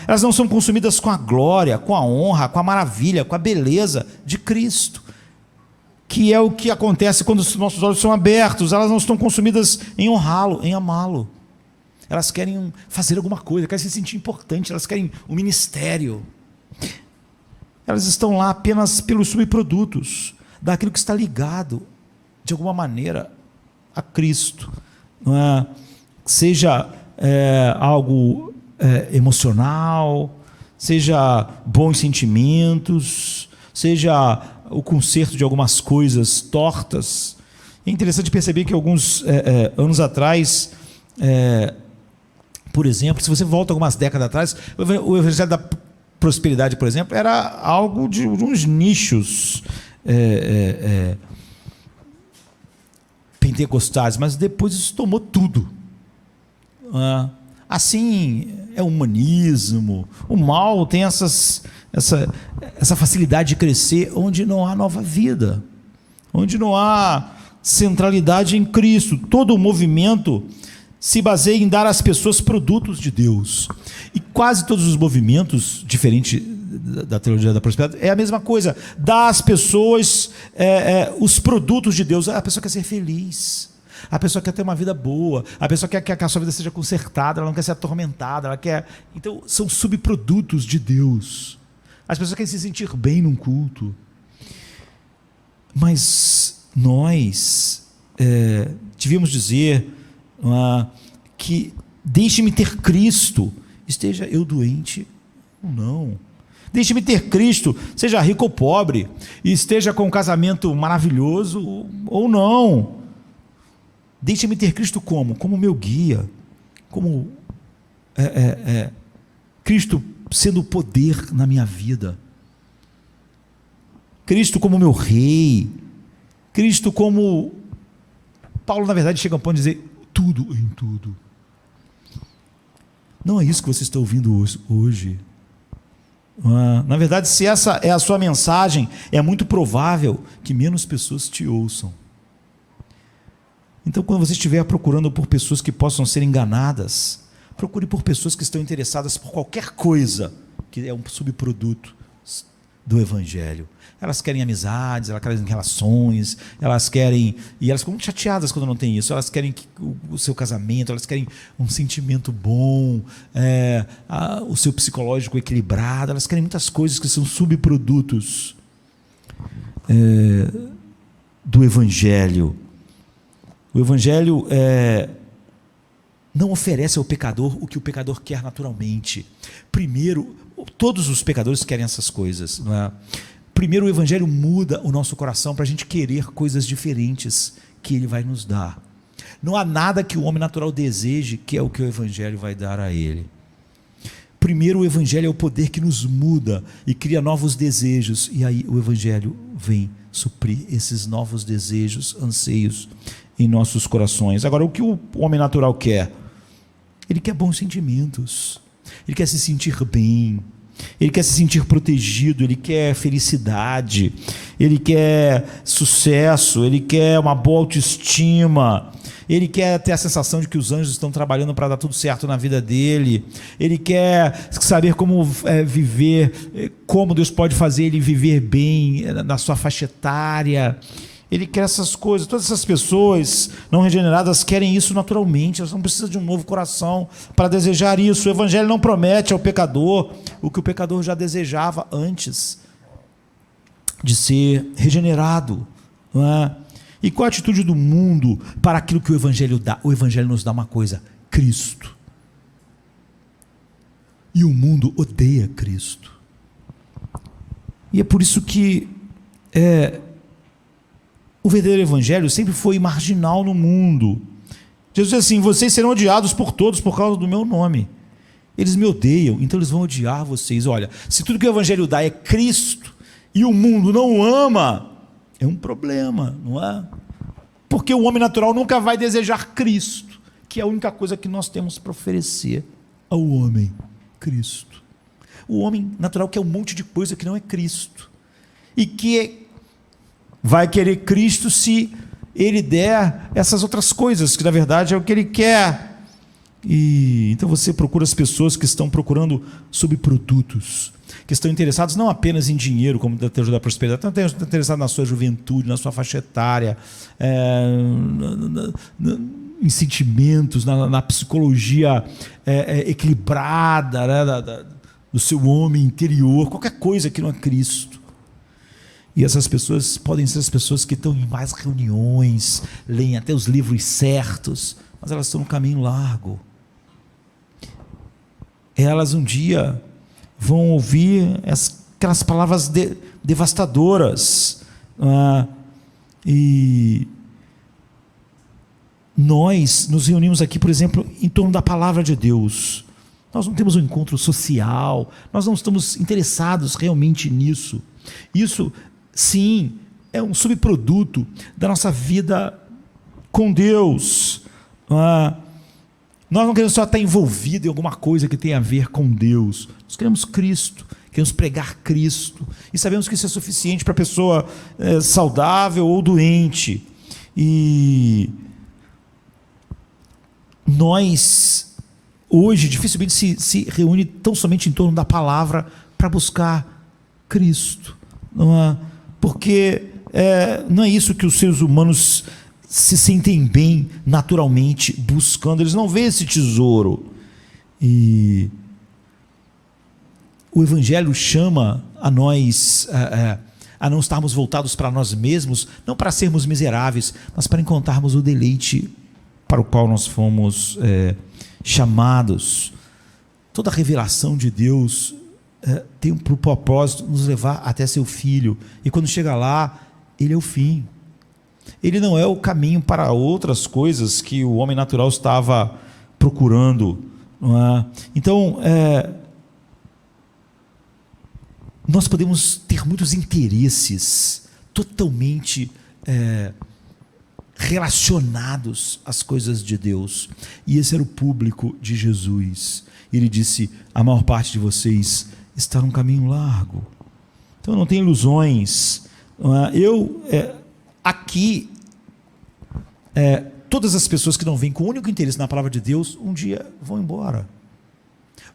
Elas não são consumidas com a glória, com a honra, com a maravilha, com a beleza de Cristo, que é o que acontece quando os nossos olhos são abertos. Elas não estão consumidas em honrá-lo, em amá-lo. Elas querem fazer alguma coisa, querem se sentir importante, elas querem um ministério. Elas estão lá apenas pelos subprodutos daquilo que está ligado, de alguma maneira, a Cristo. Seja algo emocional, seja bons sentimentos, seja o conserto de algumas coisas tortas. É interessante perceber que alguns anos atrás, por exemplo, se você volta algumas décadas atrás, o evangelho da prosperidade, por exemplo, era algo de uns nichos pentecostais, mas depois isso tomou tudo. Assim é o humanismo. O mal tem essa facilidade de crescer onde não há nova vida, onde não há centralidade em Cristo. Todo o movimento se baseia em dar às pessoas produtos de Deus. E quase todos os movimentos, diferente da teologia da prosperidade, é a mesma coisa. Dar às pessoas os produtos de Deus. A pessoa quer ser feliz. A pessoa quer ter uma vida boa. A pessoa quer que a sua vida seja consertada. Ela não quer ser atormentada. Ela quer... Então, são subprodutos de Deus. As pessoas querem se sentir bem num culto. Mas nós devíamos dizer que deixe-me ter Cristo, esteja eu doente ou não. Deixe-me ter Cristo, seja rico ou pobre, e esteja com um casamento maravilhoso ou não. Deixe-me ter Cristo como meu guia, como Cristo sendo o poder na minha vida, Cristo como meu rei, Cristo como... Paulo, na verdade, chega a um ponto de dizer tudo em tudo. Não é isso que você está ouvindo hoje. Na verdade, se essa é a sua mensagem, é muito provável que menos pessoas te ouçam. Então, quando você estiver procurando por pessoas que possam ser enganadas, procure por pessoas que estão interessadas por qualquer coisa que é um subproduto do Evangelho. Elas querem amizades, elas querem relações, elas querem... E elas ficam muito chateadas quando não tem isso. Elas querem o seu casamento, elas querem um sentimento bom, o seu psicológico equilibrado, elas querem muitas coisas que são subprodutos do Evangelho. O Evangelho não oferece ao pecador o que o pecador quer naturalmente. Primeiro, todos os pecadores querem essas coisas, não é? Primeiro, o Evangelho muda o nosso coração para a gente querer coisas diferentes que Ele vai nos dar. Não há nada que o homem natural deseje que é o que o Evangelho vai dar a ele. Primeiro, o Evangelho é o poder que nos muda e cria novos desejos, e aí o Evangelho vem suprir esses novos desejos, anseios em nossos corações. Agora, o que o homem natural quer? Ele quer bons sentimentos, ele quer se sentir bem, ele quer se sentir protegido, ele quer felicidade, ele quer sucesso, ele quer uma boa autoestima, ele quer ter a sensação de que os anjos estão trabalhando para dar tudo certo na vida dele, ele quer saber como viver, como Deus pode fazer ele viver bem na sua faixa etária. Ele quer essas coisas. Todas essas pessoas não regeneradas querem isso naturalmente. Elas não precisam de um novo coração para desejar isso. O Evangelho não promete ao pecador o que o pecador já desejava antes de ser regenerado, não é? E qual a atitude do mundo para aquilo que o Evangelho dá? O Evangelho nos dá uma coisa: Cristo. E o mundo odeia Cristo. E é por isso que o verdadeiro Evangelho sempre foi marginal no mundo. Jesus diz assim: vocês serão odiados por todos por causa do meu nome. Eles me odeiam, então eles vão odiar vocês. Olha, se tudo que o Evangelho dá é Cristo, e o mundo não o ama, é um problema, não é? Porque o homem natural nunca vai desejar Cristo, que é a única coisa que nós temos para oferecer ao homem, Cristo. O homem natural quer um monte de coisa que não é Cristo, e que vai querer Cristo se ele der essas outras coisas, que na verdade é o que ele quer. E então você procura as pessoas que estão procurando subprodutos, que estão interessados não apenas em dinheiro, como da teologia da prosperidade, estão interessados na sua juventude, na sua faixa etária, em sentimentos, na psicologia equilibrada, né, do seu homem interior, qualquer coisa que não é Cristo. E essas pessoas podem ser as pessoas que estão em mais reuniões, leem até os livros certos, mas elas estão no caminho largo. Elas um dia vão ouvir aquelas palavras devastadoras. E nós nos reunimos aqui, por exemplo, em torno da palavra de Deus. Nós não temos um encontro social, nós não estamos interessados realmente nisso. Isso, sim, é um subproduto da nossa vida com Deus. Nós não queremos só estar envolvido em alguma coisa que tenha a ver com Deus. Nós queremos Cristo, queremos pregar Cristo. E sabemos que isso é suficiente para a pessoa saudável ou doente. E nós, hoje, dificilmente se reúne tão somente em torno da palavra para buscar Cristo. Porque não é isso que os seres humanos se sentem bem naturalmente buscando. Eles não veem esse tesouro. E o Evangelho chama a nós a não estarmos voltados para nós mesmos, não para sermos miseráveis, mas para encontrarmos o deleite para o qual nós fomos chamados. Toda a revelação de Deus tem por propósito nos levar até seu Filho, e quando chega lá, ele é o fim. Ele não é o caminho para outras coisas que o homem natural estava procurando, não é? Então, nós podemos ter muitos interesses totalmente relacionados às coisas de Deus, e esse era o público de Jesus. Ele disse: a maior parte de vocês está num caminho largo. Então não tem ilusões. Aqui, todas as pessoas que não vêm com o único interesse na palavra de Deus, um dia vão embora,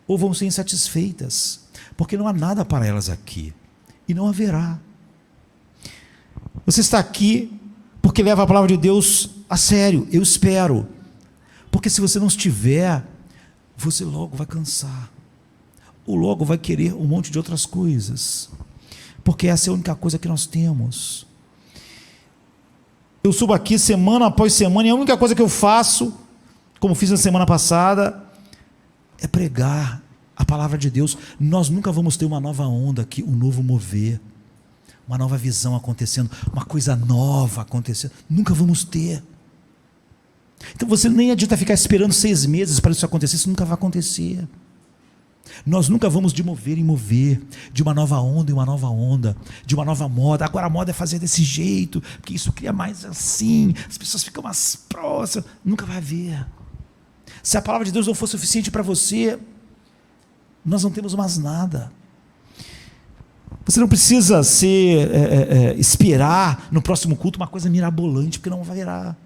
ou vão ser insatisfeitas, porque não há nada para elas aqui, e não haverá. Você está aqui porque leva a palavra de Deus a sério, eu espero, porque se você não estiver, você logo vai cansar, ou logo vai querer um monte de outras coisas, porque essa é a única coisa que nós temos. Eu subo aqui semana após semana, e a única coisa que eu faço, como fiz na semana passada, é pregar a palavra de Deus. Nós nunca vamos ter uma nova onda aqui, um novo mover, uma nova visão acontecendo, uma coisa nova acontecendo, nunca vamos ter. Então você nem adianta ficar esperando 6 meses para isso acontecer, isso nunca vai acontecer. Nós nunca vamos de mover em mover, de uma nova onda em uma nova onda, de uma nova moda. Agora a moda é fazer desse jeito, porque isso cria mais assim, as pessoas ficam mais próximas. Nunca vai haver. Se a palavra de Deus não for suficiente para você, nós não temos mais nada. Você não precisa esperar no próximo culto uma coisa mirabolante, porque não haverá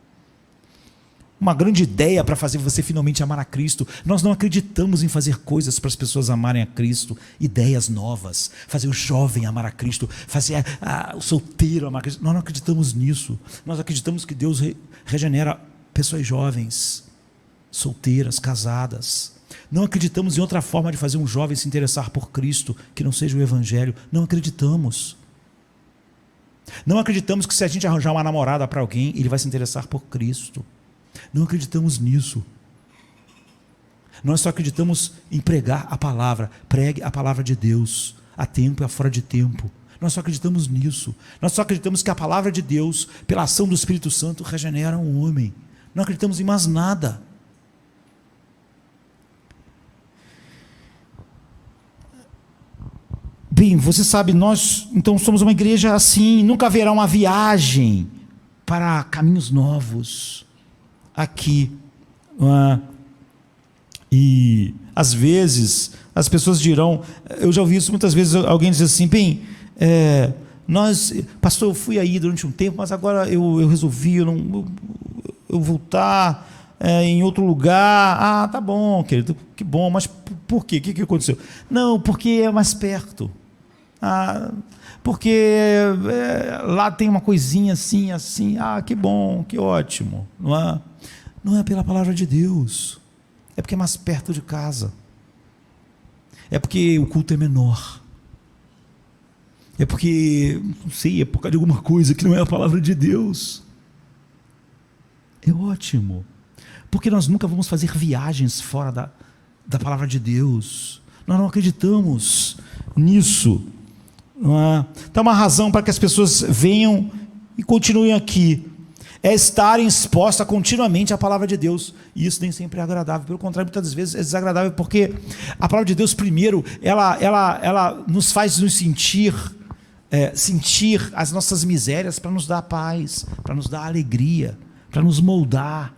uma grande ideia para fazer você finalmente amar a Cristo. Nós não acreditamos em fazer coisas para as pessoas amarem a Cristo, ideias novas, fazer o jovem amar a Cristo, fazer o solteiro amar a Cristo. Nós não acreditamos nisso. Nós acreditamos que Deus regenera pessoas jovens, solteiras, casadas. Não acreditamos em outra forma de fazer um jovem se interessar por Cristo que não seja o Evangelho. Não acreditamos. Não acreditamos que se a gente arranjar uma namorada para alguém, ele vai se interessar por Cristo. Não acreditamos nisso. Nós só acreditamos em pregar a palavra. Pregue a palavra de Deus, a tempo e a fora de tempo. Nós só acreditamos nisso. Nós só acreditamos que a palavra de Deus, pela ação do Espírito Santo, regenera um homem. não acreditamos em mais nada. Bem, você sabe, nós então somos uma igreja assim, nunca haverá uma viagem para caminhos novos aqui. E às vezes as pessoas dirão, eu já ouvi isso muitas vezes, alguém diz assim, bem, pastor, eu fui aí durante um tempo, mas agora eu resolvi, eu voltar em outro lugar. Ah, tá bom, querido, que bom, mas por quê? O que aconteceu? Não, porque é mais perto. Porque lá tem uma coisinha assim, assim. Ah, que bom, que ótimo. Não é pela palavra de Deus, é porque é mais perto de casa, é porque o culto é menor, é porque, não sei, é por causa de alguma coisa que não é a palavra de Deus. É ótimo, porque nós nunca vamos fazer viagens fora da palavra de Deus. Nós não acreditamos nisso. Então, uma razão para que as pessoas venham e continuem aqui é estarem expostas continuamente à palavra de Deus, e isso nem sempre é agradável, pelo contrário, muitas vezes é desagradável, porque a palavra de Deus, primeiro, ela nos faz nos sentir as nossas misérias, para nos dar paz, para nos dar alegria, para nos moldar.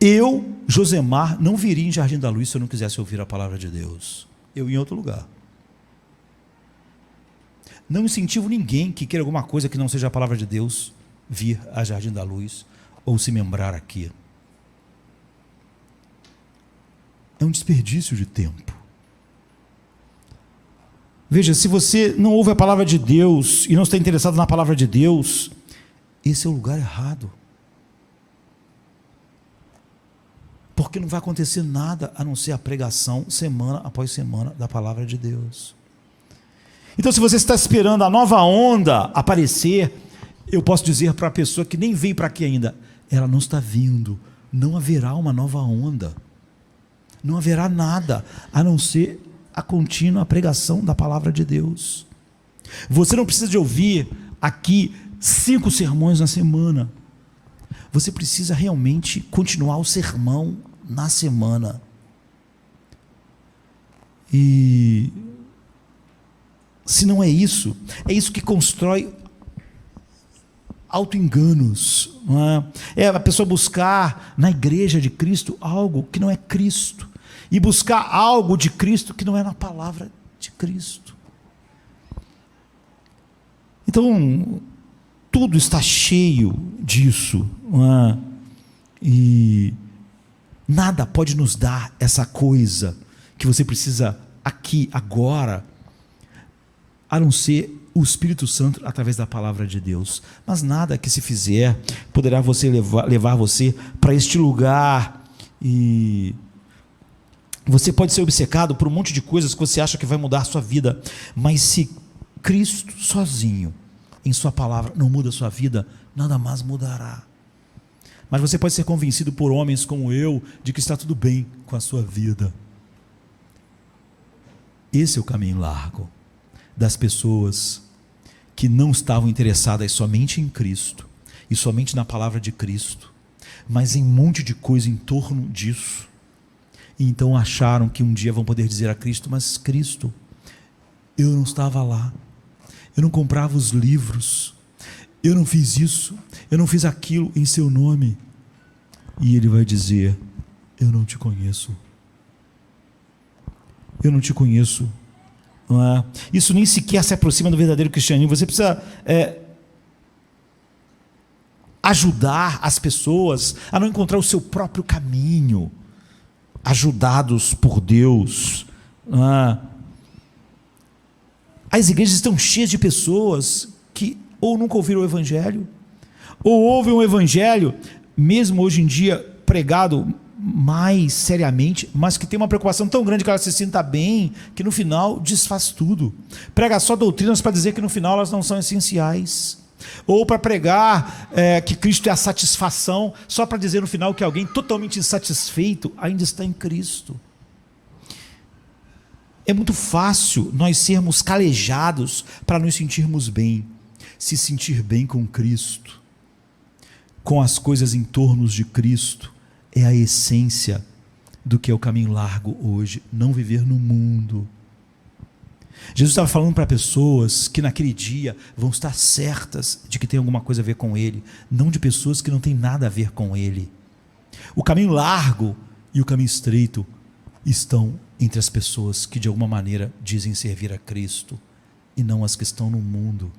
Eu, Josemar, não viria em Jardim da Luz se eu não quisesse ouvir a palavra de Deus. Eu ia em outro lugar. Não incentivo ninguém que queira alguma coisa que não seja a palavra de Deus vir a Jardim da Luz ou se membrar aqui. É um desperdício de tempo. Veja, se você não ouve a palavra de Deus e não está interessado na palavra de Deus, esse é o lugar errado. Porque não vai acontecer nada a não ser a pregação semana após semana da palavra de Deus. Então, se você está esperando a nova onda aparecer, eu posso dizer para a pessoa que nem veio para aqui ainda, ela não está vindo, não haverá uma nova onda, não haverá nada a não ser a contínua pregação da palavra de Deus. Você não precisa de ouvir aqui 5 sermões na semana, você precisa realmente continuar o sermão na semana. E se não é isso que constrói auto-enganos, não é? É a pessoa buscar na igreja de Cristo algo que não é Cristo, e buscar algo de Cristo que não é na palavra de Cristo. Então, tudo está cheio disso, não é? E nada pode nos dar essa coisa que você precisa aqui, agora, a não ser o Espírito Santo através da palavra de Deus. Mas nada que se fizer poderá levar você para este lugar, e você pode ser obcecado por um monte de coisas que você acha que vai mudar a sua vida, mas se Cristo sozinho, em sua palavra, não muda a sua vida, nada mais mudará. Mas você pode ser convencido por homens como eu, de que está tudo bem com a sua vida. Esse é o caminho largo das pessoas que não estavam interessadas somente em Cristo e somente na palavra de Cristo, mas em um monte de coisa em torno disso, e então acharam que um dia vão poder dizer a Cristo: mas Cristo, eu não estava lá, eu não comprava os livros, eu não fiz isso, eu não fiz aquilo em seu nome. E ele vai dizer: eu não te conheço, eu não te conheço. Não é? Isso nem sequer se aproxima do verdadeiro cristianismo. Você precisa ajudar as pessoas a não encontrar o seu próprio caminho, ajudados por Deus. Não é? As igrejas estão cheias de pessoas que ou nunca ouviram o Evangelho, ou ouvem o Evangelho, mesmo hoje em dia pregado mais seriamente, mas que tem uma preocupação tão grande que ela se sinta bem, que no final desfaz tudo. Prega só doutrinas para dizer que no final elas não são essenciais, ou para pregar que Cristo é a satisfação, só para dizer no final que alguém totalmente insatisfeito ainda está em Cristo. É muito fácil nós sermos calejados para nos sentirmos bem. Se sentir bem com Cristo com as coisas em torno de Cristo é a essência do que é o caminho largo hoje, não viver no mundo. Jesus estava falando para pessoas que naquele dia vão estar certas de que tem alguma coisa a ver com Ele, não de pessoas que não tem nada a ver com Ele. O caminho largo e o caminho estreito estão entre as pessoas que de alguma maneira dizem servir a Cristo e não as que estão no mundo.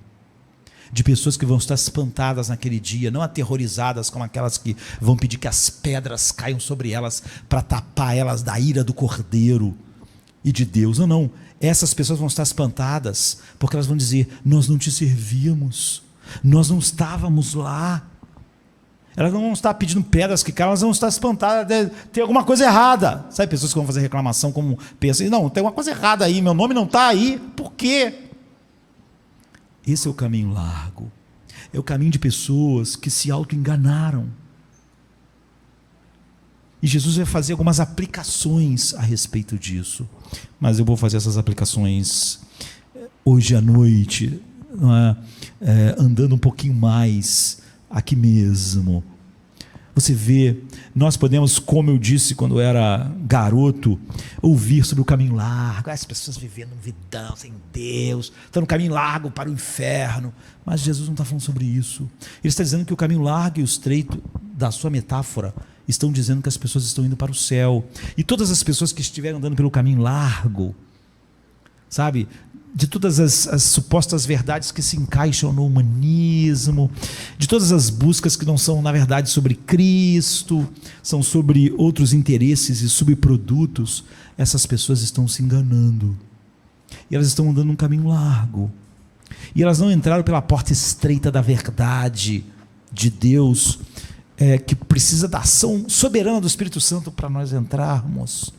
De pessoas que vão estar espantadas naquele dia, não aterrorizadas como aquelas que vão pedir que as pedras caiam sobre elas para tapar elas da ira do Cordeiro e de Deus. Não. Essas pessoas vão estar espantadas porque elas vão dizer: nós não te servíamos, nós não estávamos lá. Elas não vão estar pedindo pedras que caiam, elas vão estar espantadas, tem alguma coisa errada. Sabe, pessoas que vão fazer reclamação como pensam: não, tem alguma coisa errada aí, meu nome não está aí, por quê? Esse é o caminho largo, é o caminho de pessoas que se auto-enganaram. E Jesus vai fazer algumas aplicações a respeito disso, mas eu vou fazer essas aplicações hoje à noite, andando um pouquinho mais aqui mesmo. Você vê, nós podemos, como eu disse quando eu era garoto, ouvir sobre o caminho largo, as pessoas vivendo um vidão sem Deus, estão no caminho largo para o inferno, mas Jesus não está falando sobre isso. Ele está dizendo que o caminho largo e o estreito da sua metáfora estão dizendo que as pessoas estão indo para o céu, e todas as pessoas que estiverem andando pelo caminho largo, sabe, de todas as supostas verdades que se encaixam no humanismo, de todas as buscas que não são na verdade sobre Cristo, são sobre outros interesses e subprodutos, essas pessoas estão se enganando, e elas estão andando num caminho largo, e elas não entraram pela porta estreita da verdade de Deus, que precisa da ação soberana do Espírito Santo para nós entrarmos.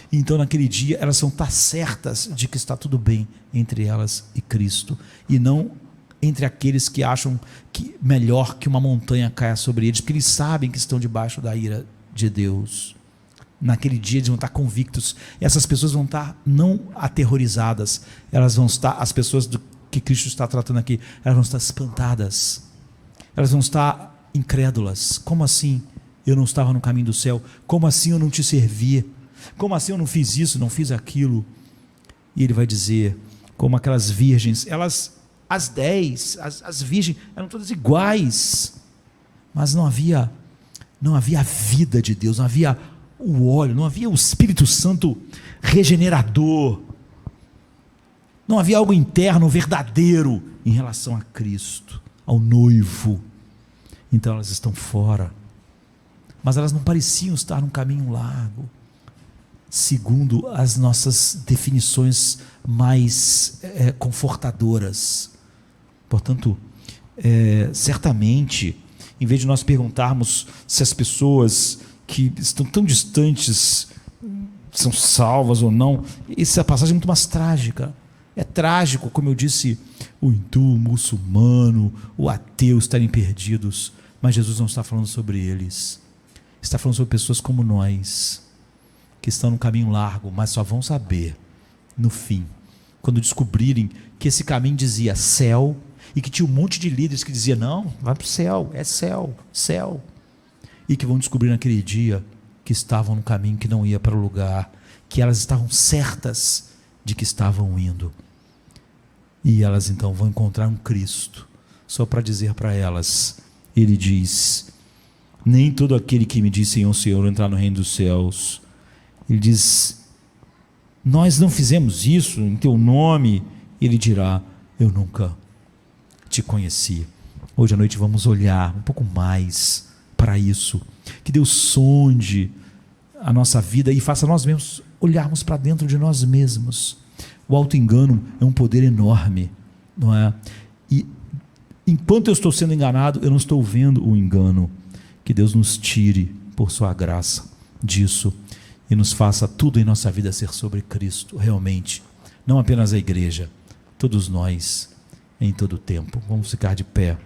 Então naquele dia elas vão estar certas de que está tudo bem entre elas e Cristo, e não entre aqueles que acham que melhor que uma montanha caia sobre eles, porque eles sabem que estão debaixo da ira de Deus. Naquele dia eles vão estar convictos, e essas pessoas vão estar não aterrorizadas, elas vão estar, as pessoas que Cristo está tratando aqui, elas vão estar espantadas, elas vão estar incrédulas. Como assim eu não estava no caminho do céu? Como assim eu não te servi? Como assim eu não fiz isso, não fiz aquilo? E ele vai dizer, como aquelas virgens, elas, as 10, as virgens eram todas iguais, mas não havia a vida de Deus, não havia o óleo, não havia o Espírito Santo regenerador, não havia algo interno, verdadeiro em relação a Cristo, ao noivo. Então elas estão fora, mas elas não pareciam estar num caminho largo, segundo as nossas definições mais confortadoras. Portanto, certamente, em vez de nós perguntarmos se as pessoas que estão tão distantes são salvas ou não, essa passagem é muito mais trágica. É trágico, como eu disse, o hindu, o muçulmano, o ateu estarem perdidos, mas Jesus não está falando sobre eles, está falando sobre pessoas como nós, que estão no caminho largo, mas só vão saber no fim, quando descobrirem que esse caminho dizia céu, e que tinha um monte de líderes que diziam: não, vai para o céu, é céu, céu, e que vão descobrir naquele dia que estavam no caminho que não ia para o lugar, que elas estavam certas de que estavam indo, e elas então vão encontrar um Cristo, só para dizer para elas, ele diz: nem todo aquele que me diz Senhor, Senhor entrar no reino dos céus. Ele diz: nós não fizemos isso em teu nome. Ele dirá: eu nunca te conheci. Hoje à noite vamos olhar um pouco mais para isso, que Deus sonde a nossa vida e faça nós mesmos olharmos para dentro de nós mesmos. O auto-engano é um poder enorme, não é? E enquanto eu estou sendo enganado, eu não estou vendo o engano. Que Deus nos tire, por sua graça, disso, e nos faça tudo em nossa vida ser sobre Cristo, realmente, não apenas a igreja, todos nós, em todo o tempo. Vamos ficar de pé.